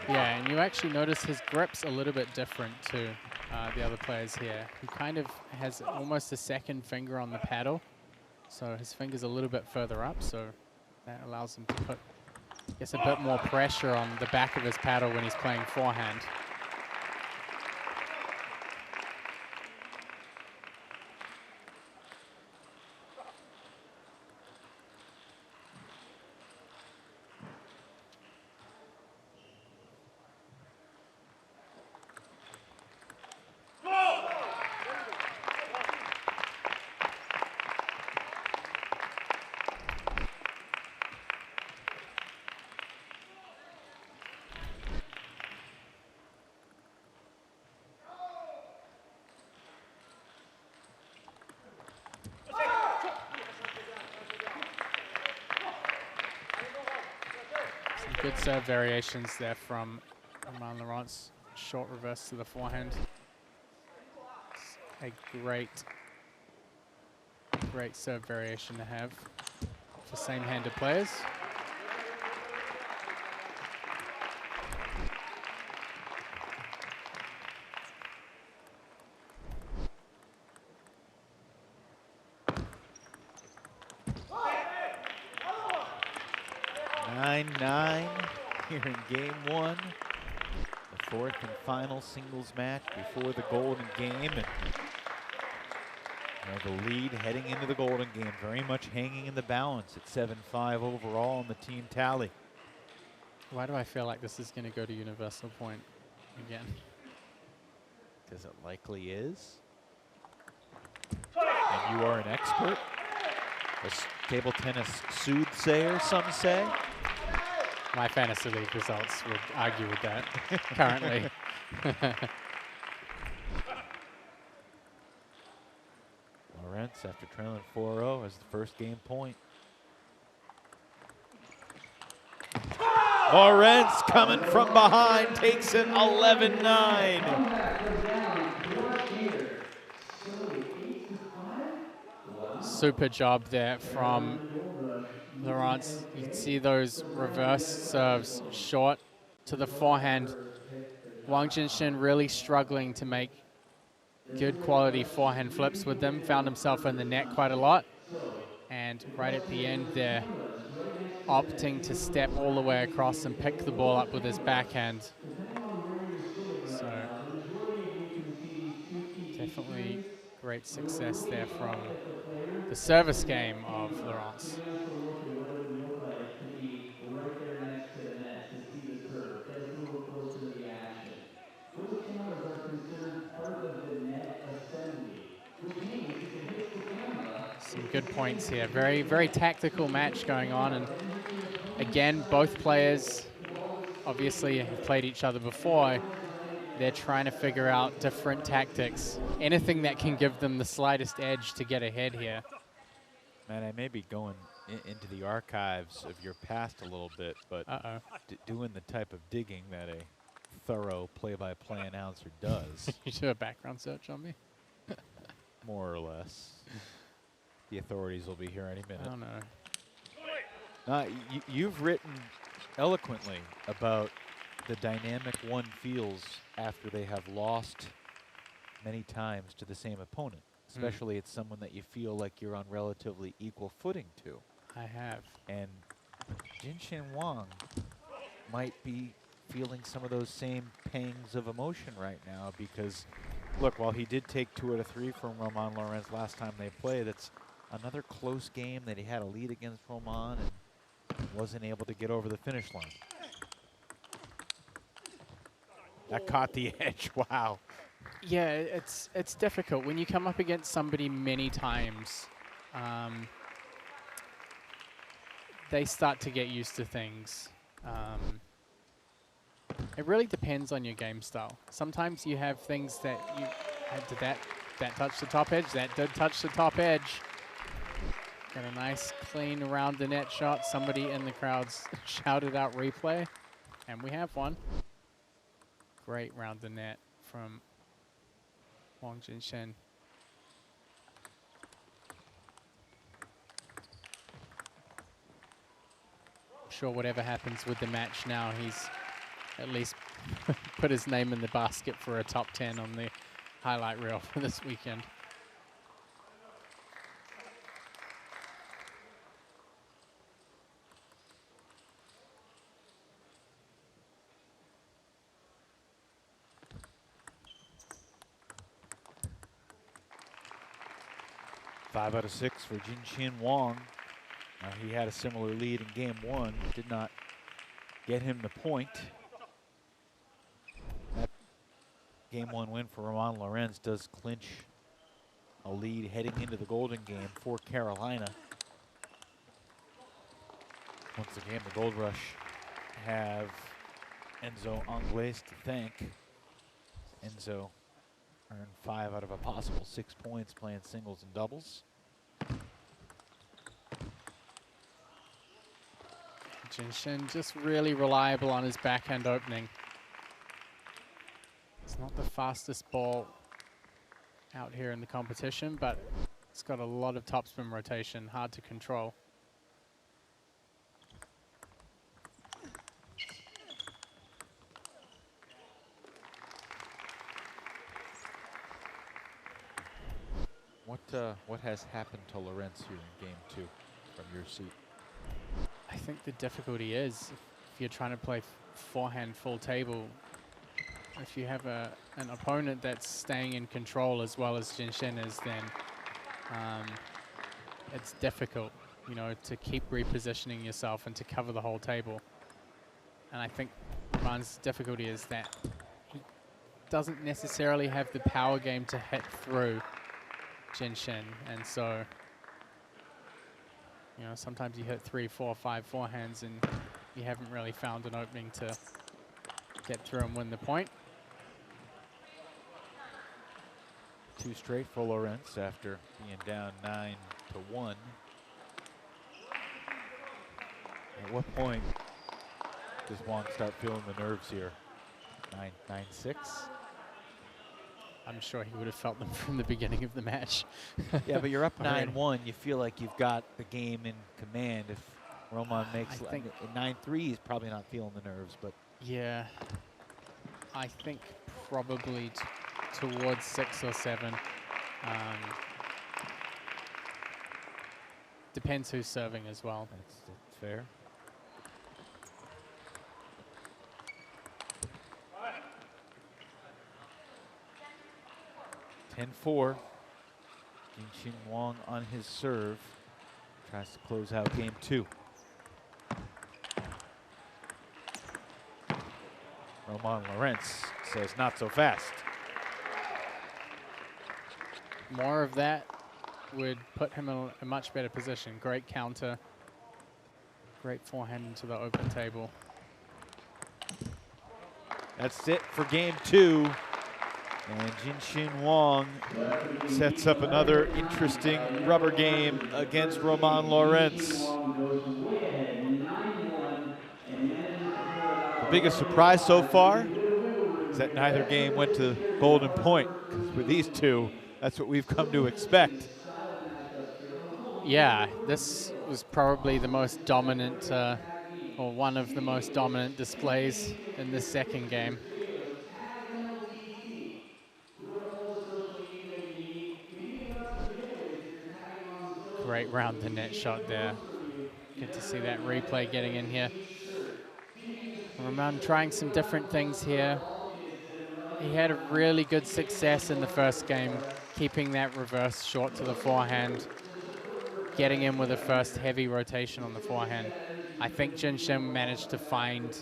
Yeah, and you actually notice his grip's a little bit different to the other players here. He kind of has almost a second finger on the paddle, so his finger's a little bit further up, so that allows him to put, I guess, a bit more pressure on the back of his paddle when he's playing forehand. Good serve variations there from Roman Laurence. Short reverse to the forehand. It's a great serve variation to have for same-handed players. Here in game one, the fourth and final singles match before the Golden Game. And the lead heading into the Golden Game very much hanging in the balance at 7-5 overall on the team tally. Why do I feel like this is going to go to universal point again? Because it likely is. And you are an expert, a table tennis soothsayer, some say. My fantasy league results would argue with that currently. Lawrence, after trailing 4-0, has the first game point. Lawrence coming from behind, takes it 11-9. Super job there from Lawrence. You can see those reverse serves short to the forehand. Wang Jinshin really struggling to make good quality forehand flips with them. Found himself in the net quite a lot. And right at the end there, opting to step all the way across and pick the ball up with his backhand. So definitely great success there from the service game of Lawrence. Some good points here. Very, very tactical match going on. And again, both players obviously have played each other before. They're trying to figure out different tactics. Anything that can give them the slightest edge to get ahead here. Man, I may be going into the archives of your past a little bit, but doing the type of digging that a thorough play-by-play announcer does. You do a background search on me? More or less. The authorities will be here any minute. I don't know. You've written eloquently about the dynamic one feels after they have lost many times to the same opponent. Especially it's someone that you feel like you're on relatively equal footing to. I have. And Jinshin Wang might be feeling some of those same pangs of emotion right now because, look, while he did take 2 out of 3 from Romain Lorenz last time they played, that's another close game that he had a lead against Romain and wasn't able to get over the finish line. That caught the edge, wow. Yeah, it's difficult when you come up against somebody many times. They start to get used to things. It really depends on your game style. Sometimes you have things that you did that touch the top edge. That did touch the top edge. Got a nice clean around the net shot. Somebody in the crowds shouted out replay, and we have one. Great round the net from Wang Jinshin. I'm sure whatever happens with the match now, he's at least put his name in the basket for a top 10 on the highlight reel for this weekend. Five out of 6 for Jinshin Wang. He had a similar lead in game 1, did not get him the point. That game 1 win for Romain Lorenz does clinch a lead heading into the Golden Game for Carolina. Once again, the Gold Rush have Enzo Anglais to thank. Enzo earned 5 out of a possible 6 points playing singles and doubles. Jinshin just really reliable on his backhand opening. It's not the fastest ball out here in the competition, but it's got a lot of topspin rotation, hard to control. What has happened to Lorenz here in game 2 from your seat? I think the difficulty is if you're trying to play forehand full table, if you have an opponent that's staying in control as well as Jinshin is, then it's difficult, you know, to keep repositioning yourself and to cover the whole table. And I think Romain's difficulty is that he doesn't necessarily have the power game to hit through Jinshin, and so, you know, sometimes you hit 3, 4, 5 forehands and you haven't really found an opening to get through and win the point. 2 straight for Lorenz after being down 9-1. At what point does Wang start feeling the nerves here? 9-6? I'm sure he would have felt them from the beginning of the match. Yeah, but you're up 9-1. You feel like you've got the game in command. If Romain makes 9-3, he's probably not feeling the nerves. But yeah, I think probably towards 6 or 7. Depends who's serving as well. That's fair. (10-4). Jinshin Wang on his serve. Tries to close out game 2. Romain Lorenz says not so fast. More of that would put him in a much better position. Great counter. Great forehand into the open table. That's it for game 2. And Jinshin Wang sets up another interesting rubber game against Roman Lawrence. The biggest surprise so far is that neither game went to golden point, because for these two, that's what we've come to expect. Yeah, this was probably the most dominant, or one of the most dominant displays in the second game. Great round the net shot there. Good to see that replay getting in here. Roman trying some different things here. He had a really good success in the first game, keeping that reverse short to the forehand, getting in with a first heavy rotation on the forehand. I think Jinshin managed to find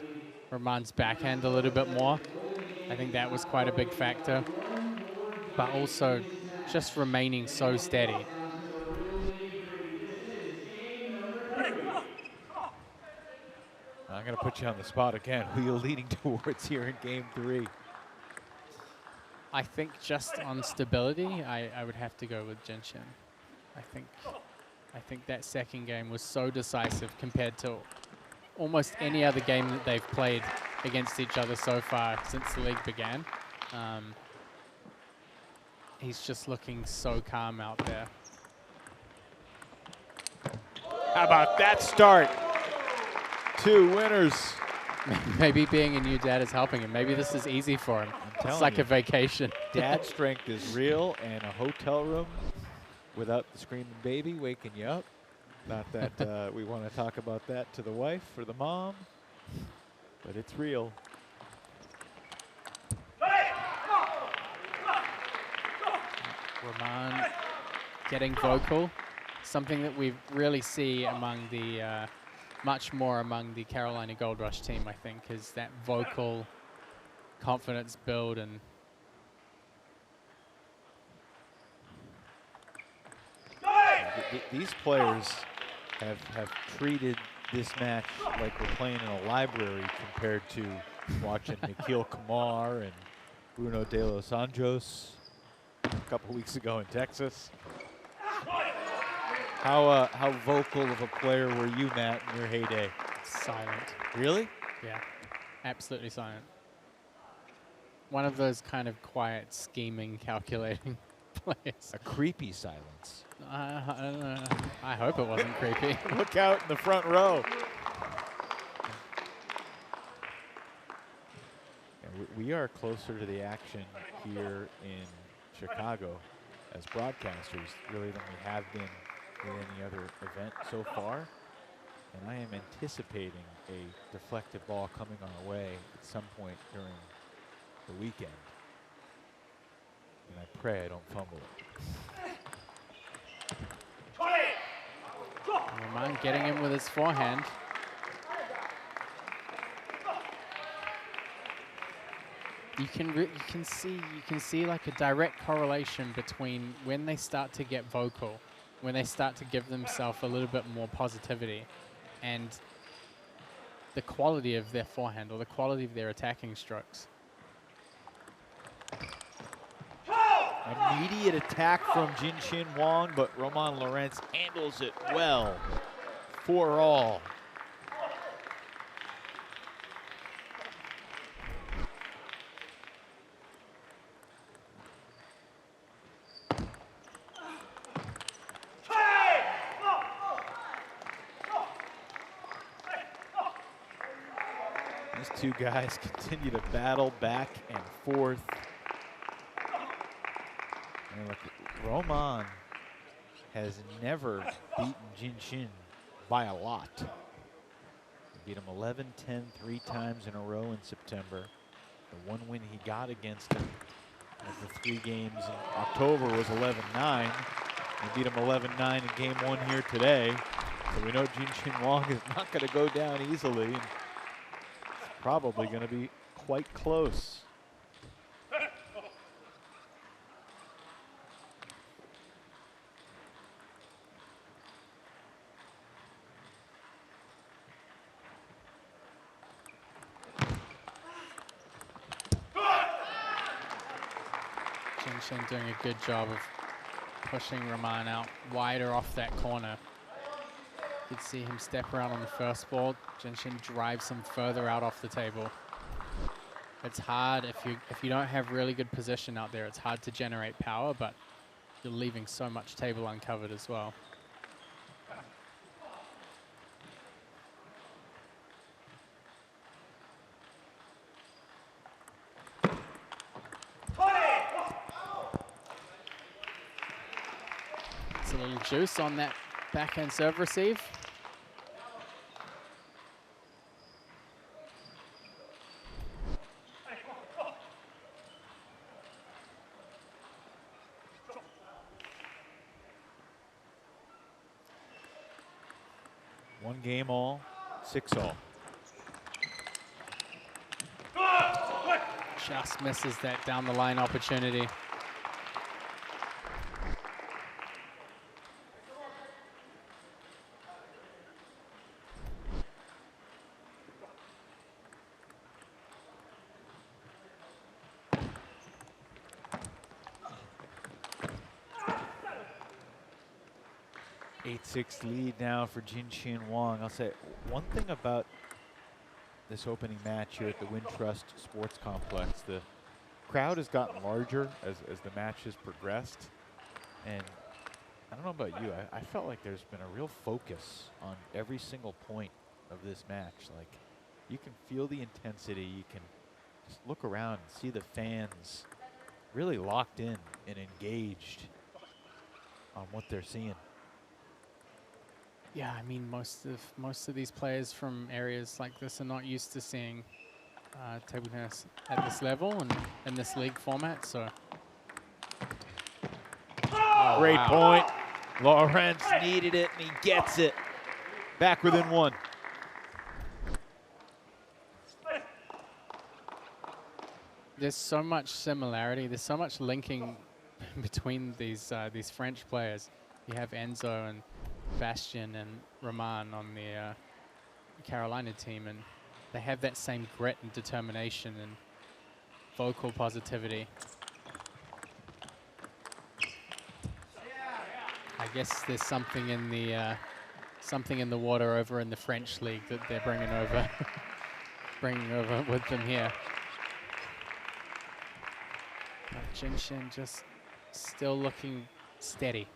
Roman's backhand a little bit more. I think that was quite a big factor, but also just remaining so steady. I'm going to put you on the spot again. Who are you leading towards here in game 3? I think just on stability, I would have to go with Jinshin. I think that second game was so decisive compared to almost any other game that they've played against each other so far since the league began. He's just looking so calm out there. How about that start? 2 winners. Maybe being a new dad is helping him. Maybe this is easy for him. It's like a vacation. Dad strength is real, and a hotel room without the screaming baby waking you up. Not that we want to talk about that to the wife or the mom, but it's real. Roman getting vocal, something that we really see among the, much more among the Carolina Gold Rush team, I think, is that vocal confidence build. And these players have treated this match like we're playing in a library compared to watching Nikhil Kumar and Bruno de los Anjos a couple weeks ago in Texas. How vocal of a player were you, Matt, in your heyday? Silent. Really? Yeah, absolutely silent. One of those kind of quiet, scheming, calculating players. A creepy silence. I hope it wasn't creepy. Look out in the front row. And we are closer to the action here in Chicago as broadcasters, really, than we have been with any other event so far. And I am anticipating a deflected ball coming our way at some point during the weekend. And I pray I don't fumble it. Roman getting in with his forehand. You can see like a direct correlation between when they start to get vocal, when they start to give themselves a little bit more positivity, and the quality of their forehand or the quality of their attacking strokes. Immediate attack from Jinshin Wang, but Roman Lawrence handles it well. 4-all. These two guys continue to battle back and forth. And look, Roman has never beaten Jinshin by a lot. He beat him 11-10 3 times in a row in September. The one win he got against him of the 3 games in October was 11-9. He beat him 11-9 in game 1 here today. So we know Jinshin Wang is not going to go down easily. And it's probably going to be quite close. Jinshin doing a good job of pushing Roman out wider off that corner. You could see him step around on the first ball. Jinshin drives him further out off the table. It's hard if you don't have really good position out there. It's hard to generate power, but you're leaving so much table uncovered as well. It's a little juice on that backhand serve receive. One game all, 6-all. Just misses that down the line opportunity. Six lead now for Jinshin Wang. I'll say one thing about this opening match here at the Wintrust Sports Complex. The crowd has gotten larger as the match has progressed. And I don't know about you, I felt like there's been a real focus on every single point of this match. Like, you can feel the intensity. You can just look around and see the fans really locked in and engaged on what they're seeing. Yeah, I mean, most of these players from areas like this are not used to seeing table tennis at this level and in this league format. So, great point. Lawrence needed it, and he gets it. Back within one. There's so much similarity. There's so much linking between these French players. You have Enzo and Bastian and Roman on the Carolina team, and they have that same grit and determination and vocal positivity. I guess there's something in the water over in the French league that they're bringing over, bringing over with them here. But Jinshin just still looking steady.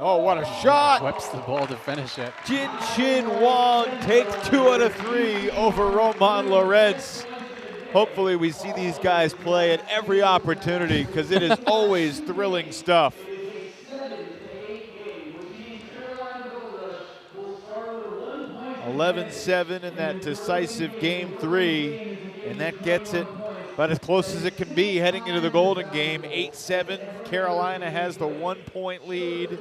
Oh, what a shot! Whips the ball to finish it. Jinshin Wang takes 2 out of 3 over Roman Lorenz. Hopefully we see these guys play at every opportunity, because it is always thrilling stuff. 11-7 in that decisive game 3, and that gets it about as close as it can be heading into the Golden Game. 8-7, Carolina has the 1-point lead.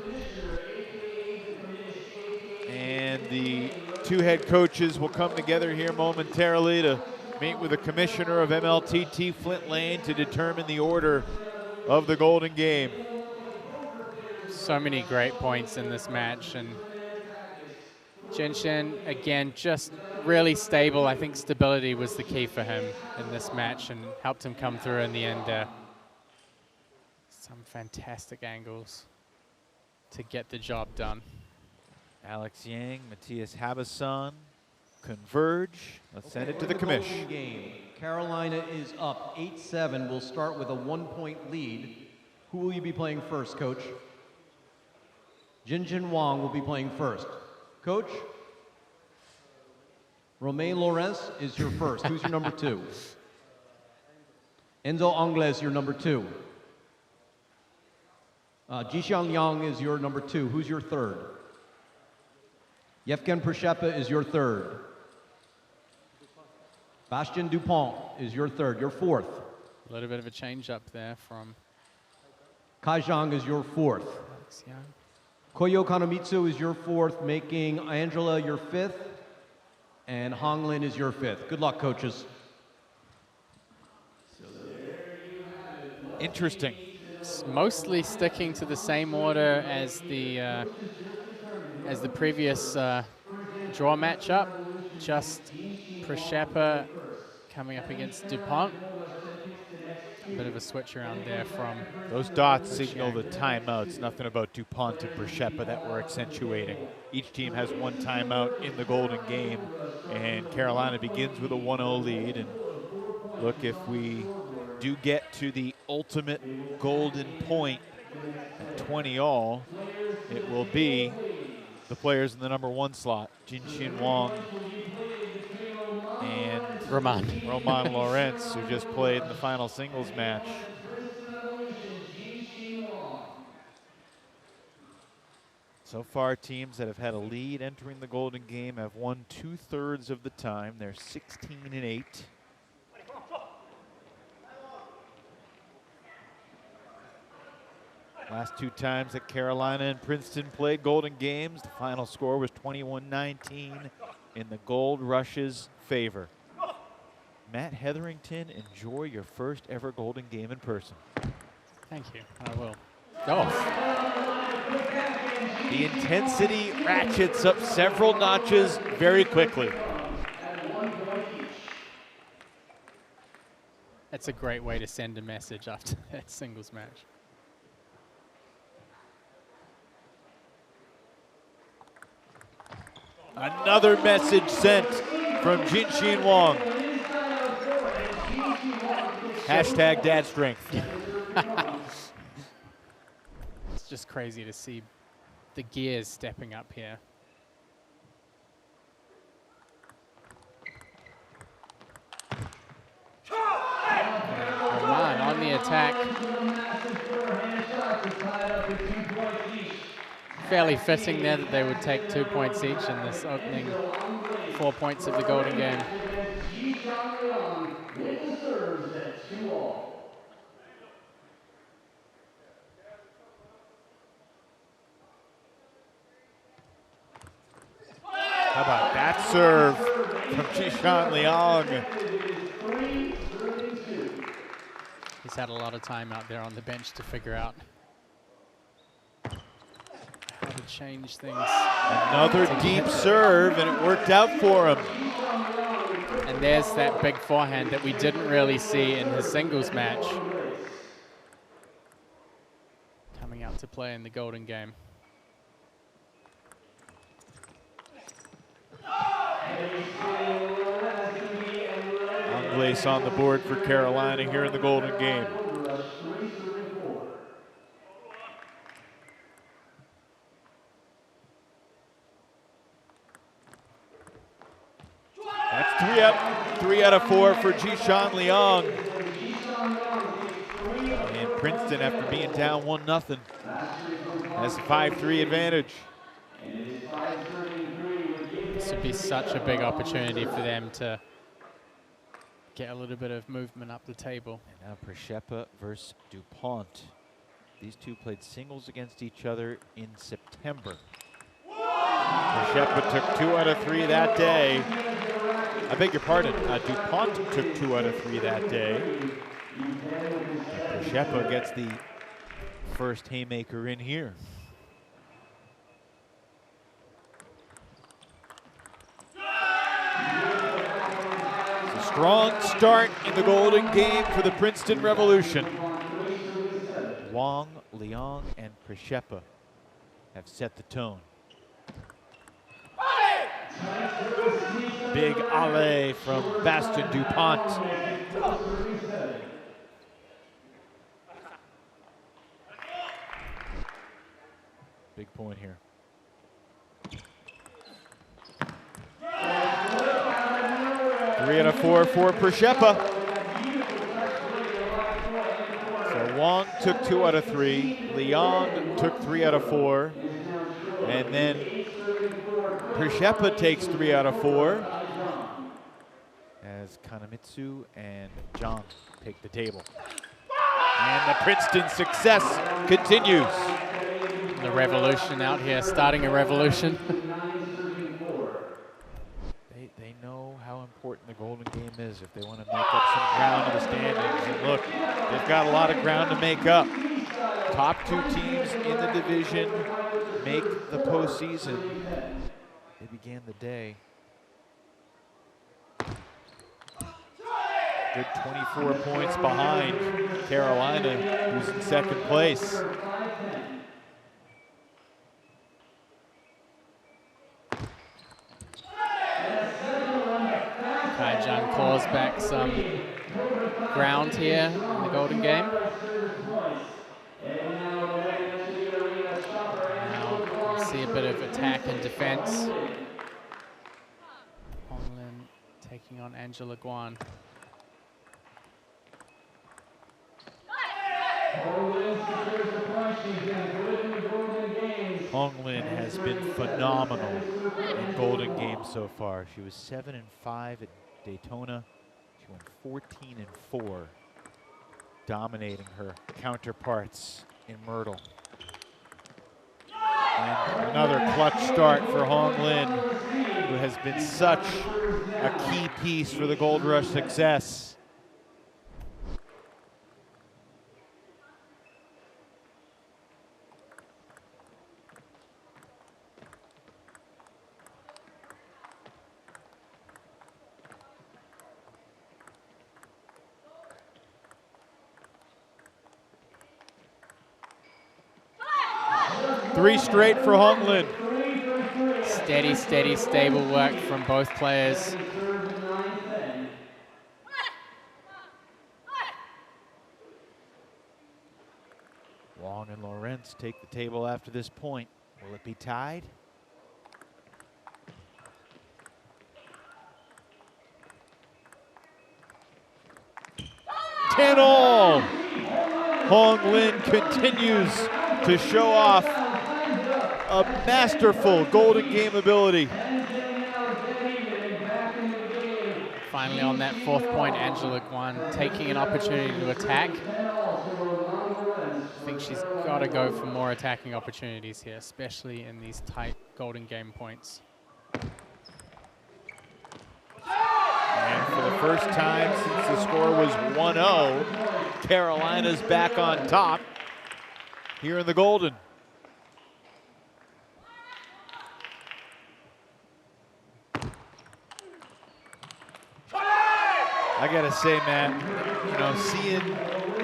And the two head coaches will come together here momentarily to meet with the commissioner of MLTT, Flint Lane, to determine the order of the Golden Game. So many great points in this match, and Jinshin, again, just really stable. I think stability was the key for him in this match and helped him come through in the end there. Some fantastic angles to get the job done. Alex Yang, Matthias Habasson converge. Let's send it to the commission. Game. Carolina is up 8-7. We'll start with a 1-point lead. Who will you be playing first, Coach? Jinshin Wang will be playing first. Coach? Romain Lorenz is your first. Who's your number 2? Enzo Angles, your number 2. Jixiang Liang is your number 2. Who's your third? Yevgen Prishepa is your third. Bastien Dupont is your third. Your fourth. A little bit of a change up there from Kai Zhang is your fourth. Alex Young. Koyo Kanomitsu is your fourth, making Angela your fifth, and Honglin is your fifth. Good luck, coaches. Interesting. It's mostly sticking to the same order as the previous draw matchup. Just Przeppa coming up against DuPont. A bit of a switch around there from those dots signal the timeouts. Nothing about DuPont and Przeppa that we're accentuating. Each team has one timeout in the golden game, and Carolina begins with a 1-0 lead. And look, if we do get to the ultimate golden point at 20 all, it will be the players in the number 1 slot, Jinxin Wang and Roman Lawrence, who just played in the final singles match. So far, teams that have had a lead entering the golden game have won 2/3 of the time. They're 16-8. Last 2 times that Carolina and Princeton played golden games, the final score was 21-19 in the Gold Rush's favor. Matt Hetherington, enjoy your first ever golden game in person. Thank you, I will. Oh. The intensity ratchets up several notches very quickly. That's a great way to send a message after that singles match. Another message sent from Jinxin Wang. Hashtag dad strength. It's just crazy to see the gears stepping up here. Roman on the attack. Fairly fitting there that they would take 2 points each in this opening 4 points of the golden game. How about that serve from Jishan Liang? He's had a lot of time out there on the bench to figure out how to change things. Another deep serve, and it worked out for him. And there's that big forehand that we didn't really see in the singles match. Coming out to play in the golden game. Place on the board for Carolina here in the golden game. That's 3 out of 4 for Jishan Liang. And Princeton, after being down 1-0, has a 5-3 advantage. This would be such a big opportunity for them to get a little bit of movement up the table. And now Przeppa versus DuPont. These two played singles against each other in September. Przeppa took 2 out of 3 that day. I beg your pardon, DuPont took 2 out of 3 that day. Przeppa gets the first haymaker in here. Strong start in the golden game for the Princeton Revolution. Wang, Liang, and Przeppa have set the tone. Big alley from Bastien DuPont. Big point here. Three out of 4 for Przeppa. So Wang took 2 out of 3. Liang took 3 out of 4. And then Przeppa takes 3 out of 4. As Kanomitsu and Zhang take the table. And the Princeton success continues. the revolution out here, starting a revolution. They know how important the Golden Game is if they want to make up some ground in the standings. And look, they've got a lot of ground to make up. Top 2 teams in the division make the postseason. They began the day. Good 24 points behind Carolina, who's in second place. Kaijan claws back some ground here in the Golden Game. Now we'll see a bit of attack and defense. Honglin taking on Angela Guan. Honglin has been phenomenal in Golden Games so far. She was 7-5 at Daytona. She went 14-4, dominating her counterparts in Myrtle. And another clutch start for Honglin, who has been such a key piece for the Gold Rush success. Three straight for Honglin. Steady, steady, stable work from both players. Wong and Lawrence take the table after this point. Will it be tied? Ten all. Honglin continues to show off a masterful Golden Game ability. Finally on that 4th point, Angela Guan taking an opportunity to attack. I think she's got to go for more attacking opportunities here, especially in these tight Golden Game points. And for the first time since the score was 1-0, Carolina's back on top here in the Golden. I gotta say, Matt, you know, seeing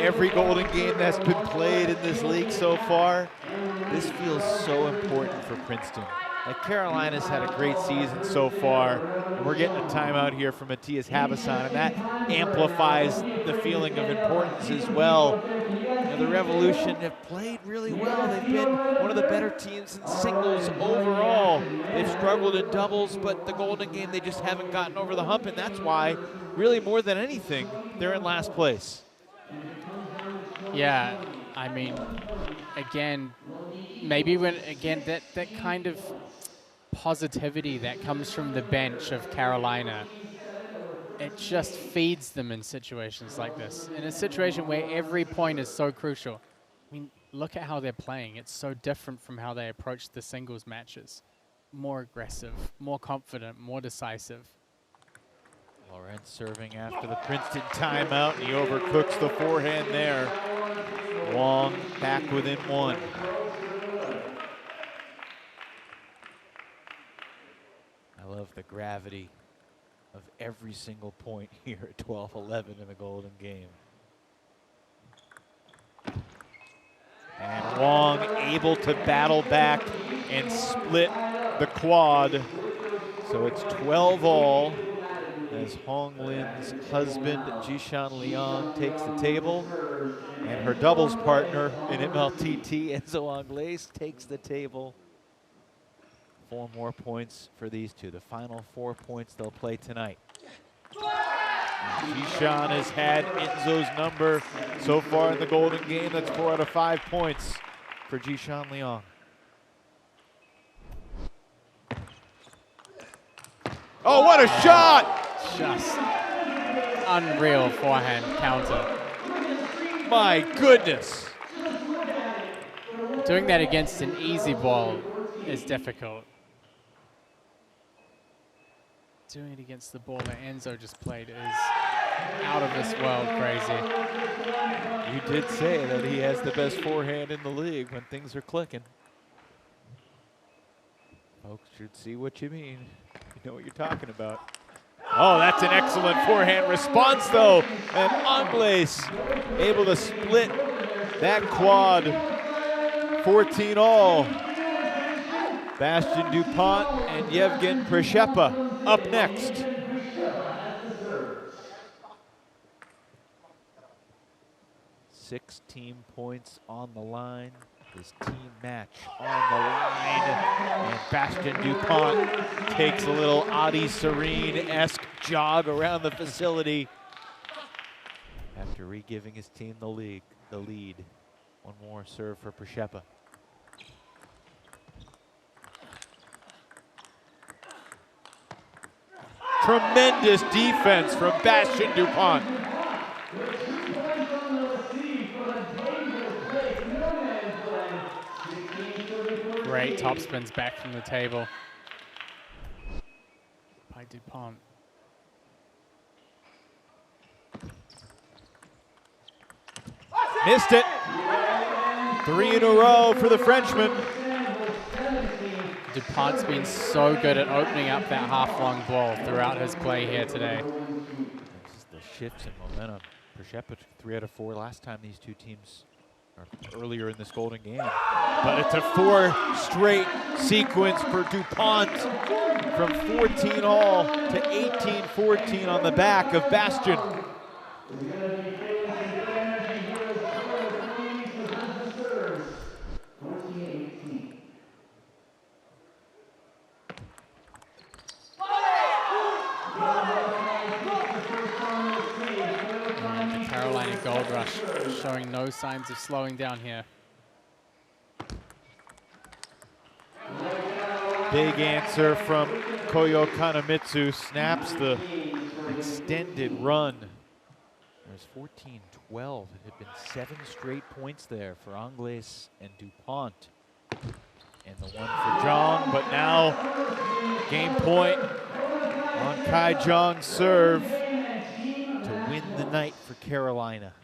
every Golden Game that's been played in this league so far, this feels so important for Princeton. Like, Carolina's had a great season so far, and we're getting a timeout here from Matthias Habasson, and that amplifies the feeling of importance as well. You know, the Revolution have played really well. They've been one of the better teams in singles overall. They've struggled in doubles, but the Golden Game, they just haven't gotten over the hump, and that's why, really more than anything, they're in last place. Yeah, I mean, again, maybe when, again, that kind of positivity that comes from the bench of Carolina, it just feeds them in situations like this. In a situation where every point is so crucial. I mean, look at how they're playing. It's so different from how they approach the singles matches. More aggressive, more confident, more decisive. Lawrence serving after the Princeton timeout, and he overcooks the forehand there. Wong back within 1. I love the gravity of every single point here at 12-11 in the Golden Game. And Wong able to battle back and split the quad. So it's 12 all as Honglin's husband, Jishan Liang, takes the table. And her doubles partner in MLTT, Enzo Angles, takes the table. 4 more points for these two. The final 4 points they'll play tonight. Jishan has had Enzo's number so far in the Golden Game. That's 4 out of 5 points for Jishan Liang. Oh, what a shot! Just unreal forehand counter. My goodness. Doing that against an easy ball is difficult. Doing it against the ball that Enzo just played is out of this world crazy. You did say that he has the best forehand in the league when things are clicking. Folks should see what you mean. You know what you're talking about. Oh, that's an excellent forehand response, though. And Angles able to split that quad. 14 all. Bastien Dupont and Yevgen Prishepa up next. 16 points on the line. His team match on the line. And Bastien Dupont takes a little Adi Serene-esque jog around the facility after re-giving his team the lead. One more serve for Prishepa. Tremendous defense from Bastien Dupont. Great topspins back from the table by Dupont. Missed it. 3 in a row for the Frenchman. Dupont's been so good at opening up that half-long ball throughout his play here today. This is the shifts in momentum. Prishepa took 3 out of 4 last time these two teams, or earlier in this Golden game. But it's a 4 straight sequence for Dupont from 14 all to 18-14 on the back of Bastien. Gold Rush showing no signs of slowing down here. Big answer from Koyo Kanemitsu, snaps the extended run. There's 14-12. It had been 7 straight points there for Angles and Dupont. And the one for Zhang, but now game point on Kai Zhang's serve to win the night for Carolina.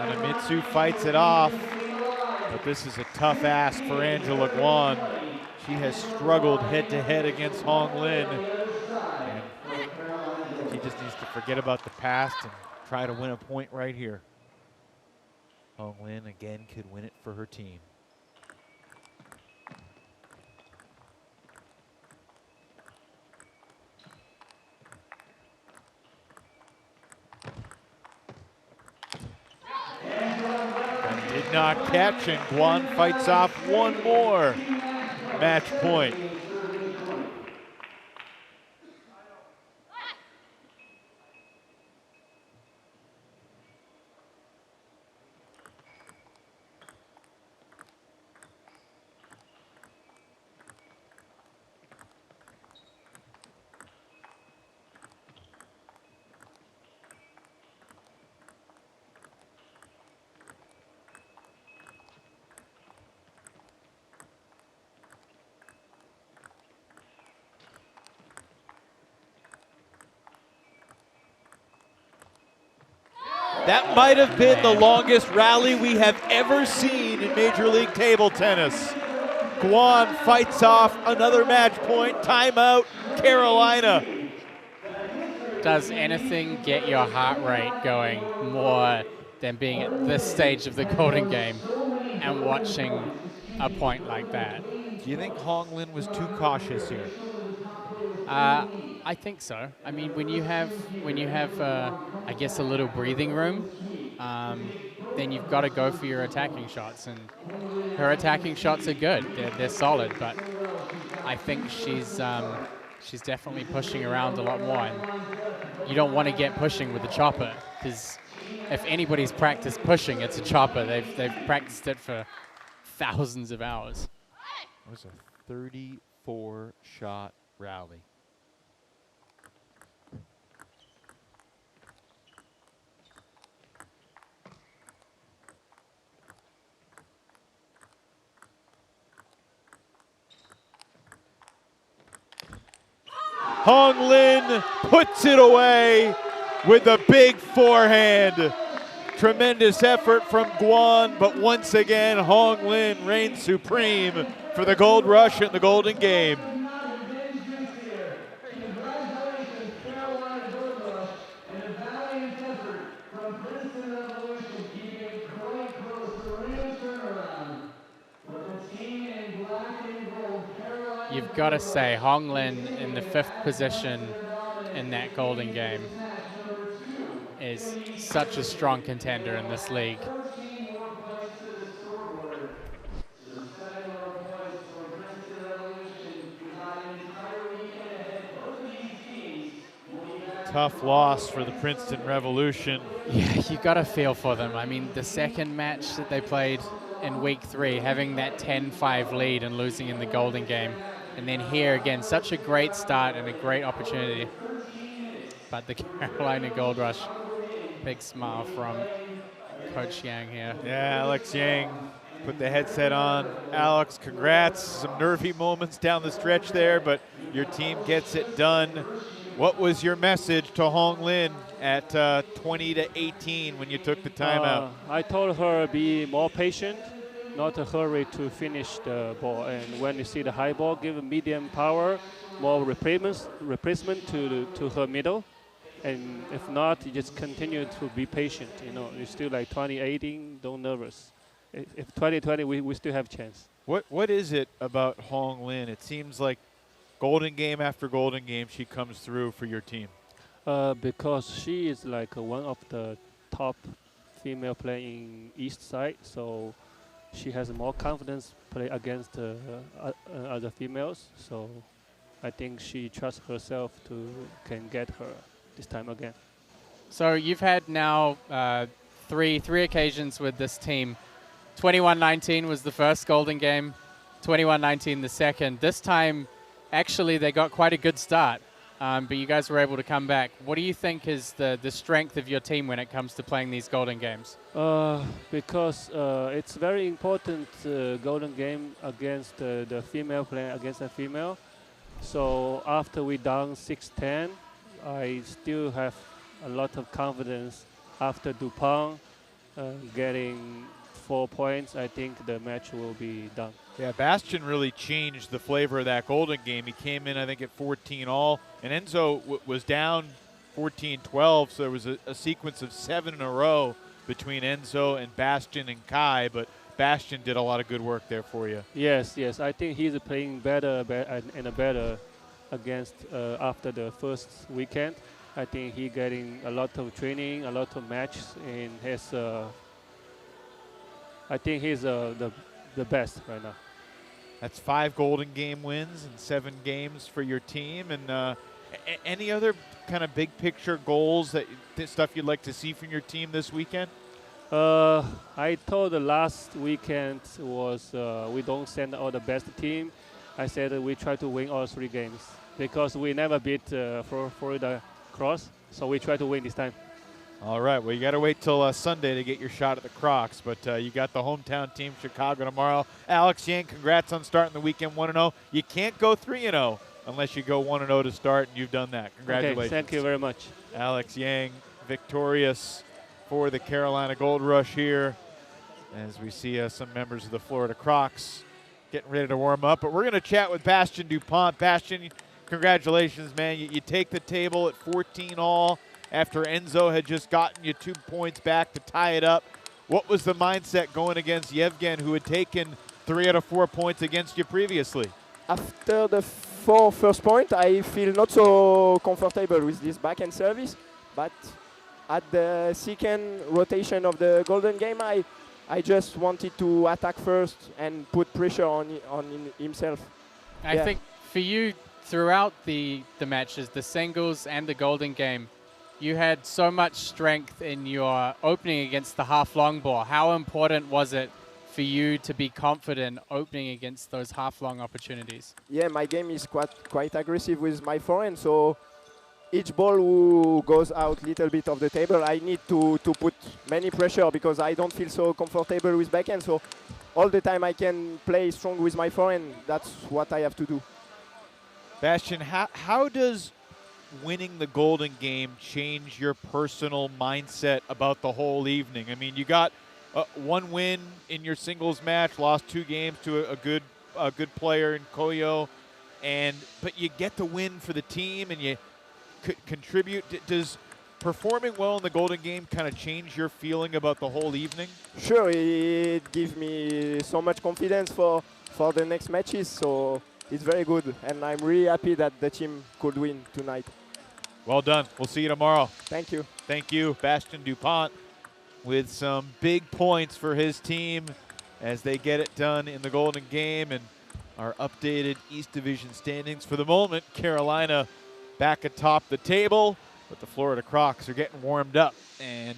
Kanemitsu fights it off, but this is a tough ask for Angela Guan. She has struggled head-to-head against Hong Lin, and she just needs to forget about the past and try to win a point right here. Hong Lin again could win it for her team. Did not catch, and Guan fights off one more match point. That might have been the longest rally we have ever seen in Major League Table Tennis. Guan fights off another match point, timeout, Carolina. Does anything get your heart rate going more than being at this stage of the Golden Game and watching a point like that? Do you think Hong Lin was too cautious here? I think so. I mean, when you have I guess, a little breathing room, then you've got to go for your attacking shots. And her attacking shots are good. They're solid, but I think she's definitely pushing around a lot more. And you don't want to get pushing with the chopper, because if anybody's practiced pushing, it's a chopper. They've practiced it for thousands of hours. It was a 34-shot rally. Hong Lin puts it away with a big forehand. Tremendous effort from Guan, but once again, Hong Lin reigns supreme for the Gold Rush and the Golden Game. Congratulations, Carolina Gold Rush, and a valiant effort from Princeton Revolution, keeping quite close to a real turnaround. But the team in black and gold, Carolina. You've got to say, Hong Lin in the 5th position in that Golden Game is such a strong contender in this league. 14 more points to the scoreboard. So 7 more points for Princeton Revolution. We got an entire weekend ahead. Both of these teams will be back. Tough loss for the Princeton Revolution. Yeah, you got to feel for them. I mean, the second match that they played in week 3, having that 10-5 lead and losing in the Golden Game. And then here again, such a great start and a great opportunity. But the Carolina Gold Rush, big smile from Coach Yang here. Yeah, Alex Yang put the headset on. Alex, congrats. Some nervy moments down the stretch there, but your team gets it done. What was your message to Hong Lin at 20-18 when you took the timeout? I told her be more patient, not a hurry to finish the ball. And when you see the high ball, give a medium power, more replacement to her middle. And if not, you just continue to be patient. You know, you're still like 20-18, don't nervous. If 20-20, we still have chance. What is it about Hong Lin? It seems like Golden Game after Golden Game, she comes through for your team. Because she is like one of the top female playing East side, so she has more confidence play against other females. So I think she trusts herself to can get her this time again. So you've had now three occasions with this team. 21-19 was the first Golden Game, 21-19 the second. This time, actually, they got quite a good start, but you guys were able to come back. What do you think is the strength of your team when it comes to playing these Golden Games? Because it's very important Golden Game against the female playing against a female. So after we down 6-10, I still have a lot of confidence after Dupont getting 4 points. I think the match will be done. Yeah, Bastion really changed the flavor of that Golden Game. He came in, I think, at 14 all, and Enzo was down 14-12, so there was a sequence of 7 in a row between Enzo and Bastion and Kai, but Bastion did a lot of good work there for you. Yes. I think he's playing better and better against after the first weekend. I think he getting a lot of training, a lot of matches, and has. I think he's the best right now. That's 5 Golden Game wins and 7 games for your team. And any other kind of big picture goals stuff you'd like to see from your team this weekend? I told the last weekend was we don't send all the best team. I said we try to win all 3 games because we never beat Florida Cross, so we try to win this time. All right, well, you got to wait till Sunday to get your shot at the Crocs, but you got the hometown team, Chicago, tomorrow. Alex Yang, congrats on starting the weekend 1-0. You can't go 3-0 unless you go 1-0 to start, and you've done that. Congratulations. Okay, thank you very much. Alex Yang, victorious for the Carolina Gold Rush here, as we see some members of the Florida Crocs getting ready to warm up. But we're going to chat with Bastion Dupont. Bastion, congratulations, man. You take the table at 14 all after Enzo had just gotten you 2 points back to tie it up. What was the mindset going against Yevgen, who had taken 3 out of 4 points against you previously? After the 4 first point, I feel not so comfortable with this backhand service, but at the second rotation of the Golden Game, I just wanted to attack first and put pressure on himself. I think for you, throughout the matches, the singles and the Golden Game, you had so much strength in your opening against the half-long ball. How important was it for you to be confident opening against those half-long opportunities? Yeah, my game is quite aggressive with my forehand, so each ball who goes out a little bit of the table, I need to put many pressure because I don't feel so comfortable with backhand. So all the time I can play strong with my forehand. That's what I have to do. Bastian, how does winning the Golden Game change your personal mindset about the whole evening? I mean, you got one win in your singles match, lost 2 games to a good player in Koyo, but you get the win for the team and you contribute. Does performing well in the Golden Game kind of change your feeling about the whole evening? Sure, it gives me so much confidence for the next matches, so it's very good, and I'm really happy that the team could win tonight. Well done. We'll see you tomorrow. Thank you. Thank you, Bastian DuPont, with some big points for his team as they get it done in the Golden Game. And our updated East Division standings for the moment, Carolina back atop the table, but the Florida Crocs are getting warmed up. And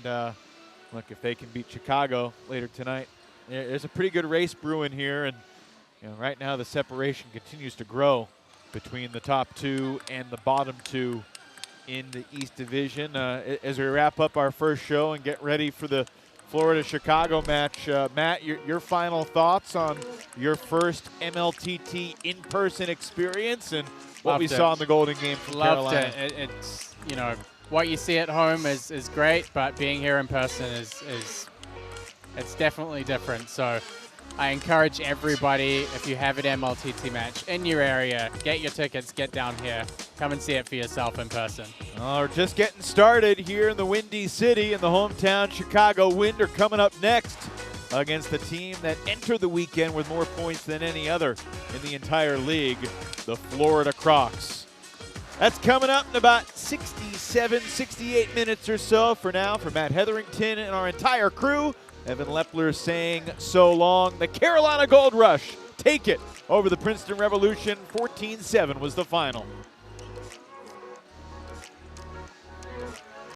look, if they can beat Chicago later tonight, there's a pretty good race brewing here. And right now the separation continues to grow between the top 2 and the bottom 2 in the East Division. As we wrap up our first show and get ready for the Florida-Chicago match, Matt, your final thoughts on your first MLTT in-person experience and what we saw in the Golden Game from Carolina. Loved it. It's, what you see at home is great, but being here in person is it's definitely different. So I encourage everybody, if you have an MLTT match in your area, get your tickets, get down here, come and see it for yourself in person. We're just getting started here in the Windy City, and the hometown Chicago Wind are coming up next against the team that entered the weekend with more points than any other in the entire league, the Florida Crocs. That's coming up in about 67, 68 minutes or so. For now, for Matt Hetherington and our entire crew, Evan Lepler saying so long. The Carolina Gold Rush take it over the Princeton Revolution. 14-7 was the final.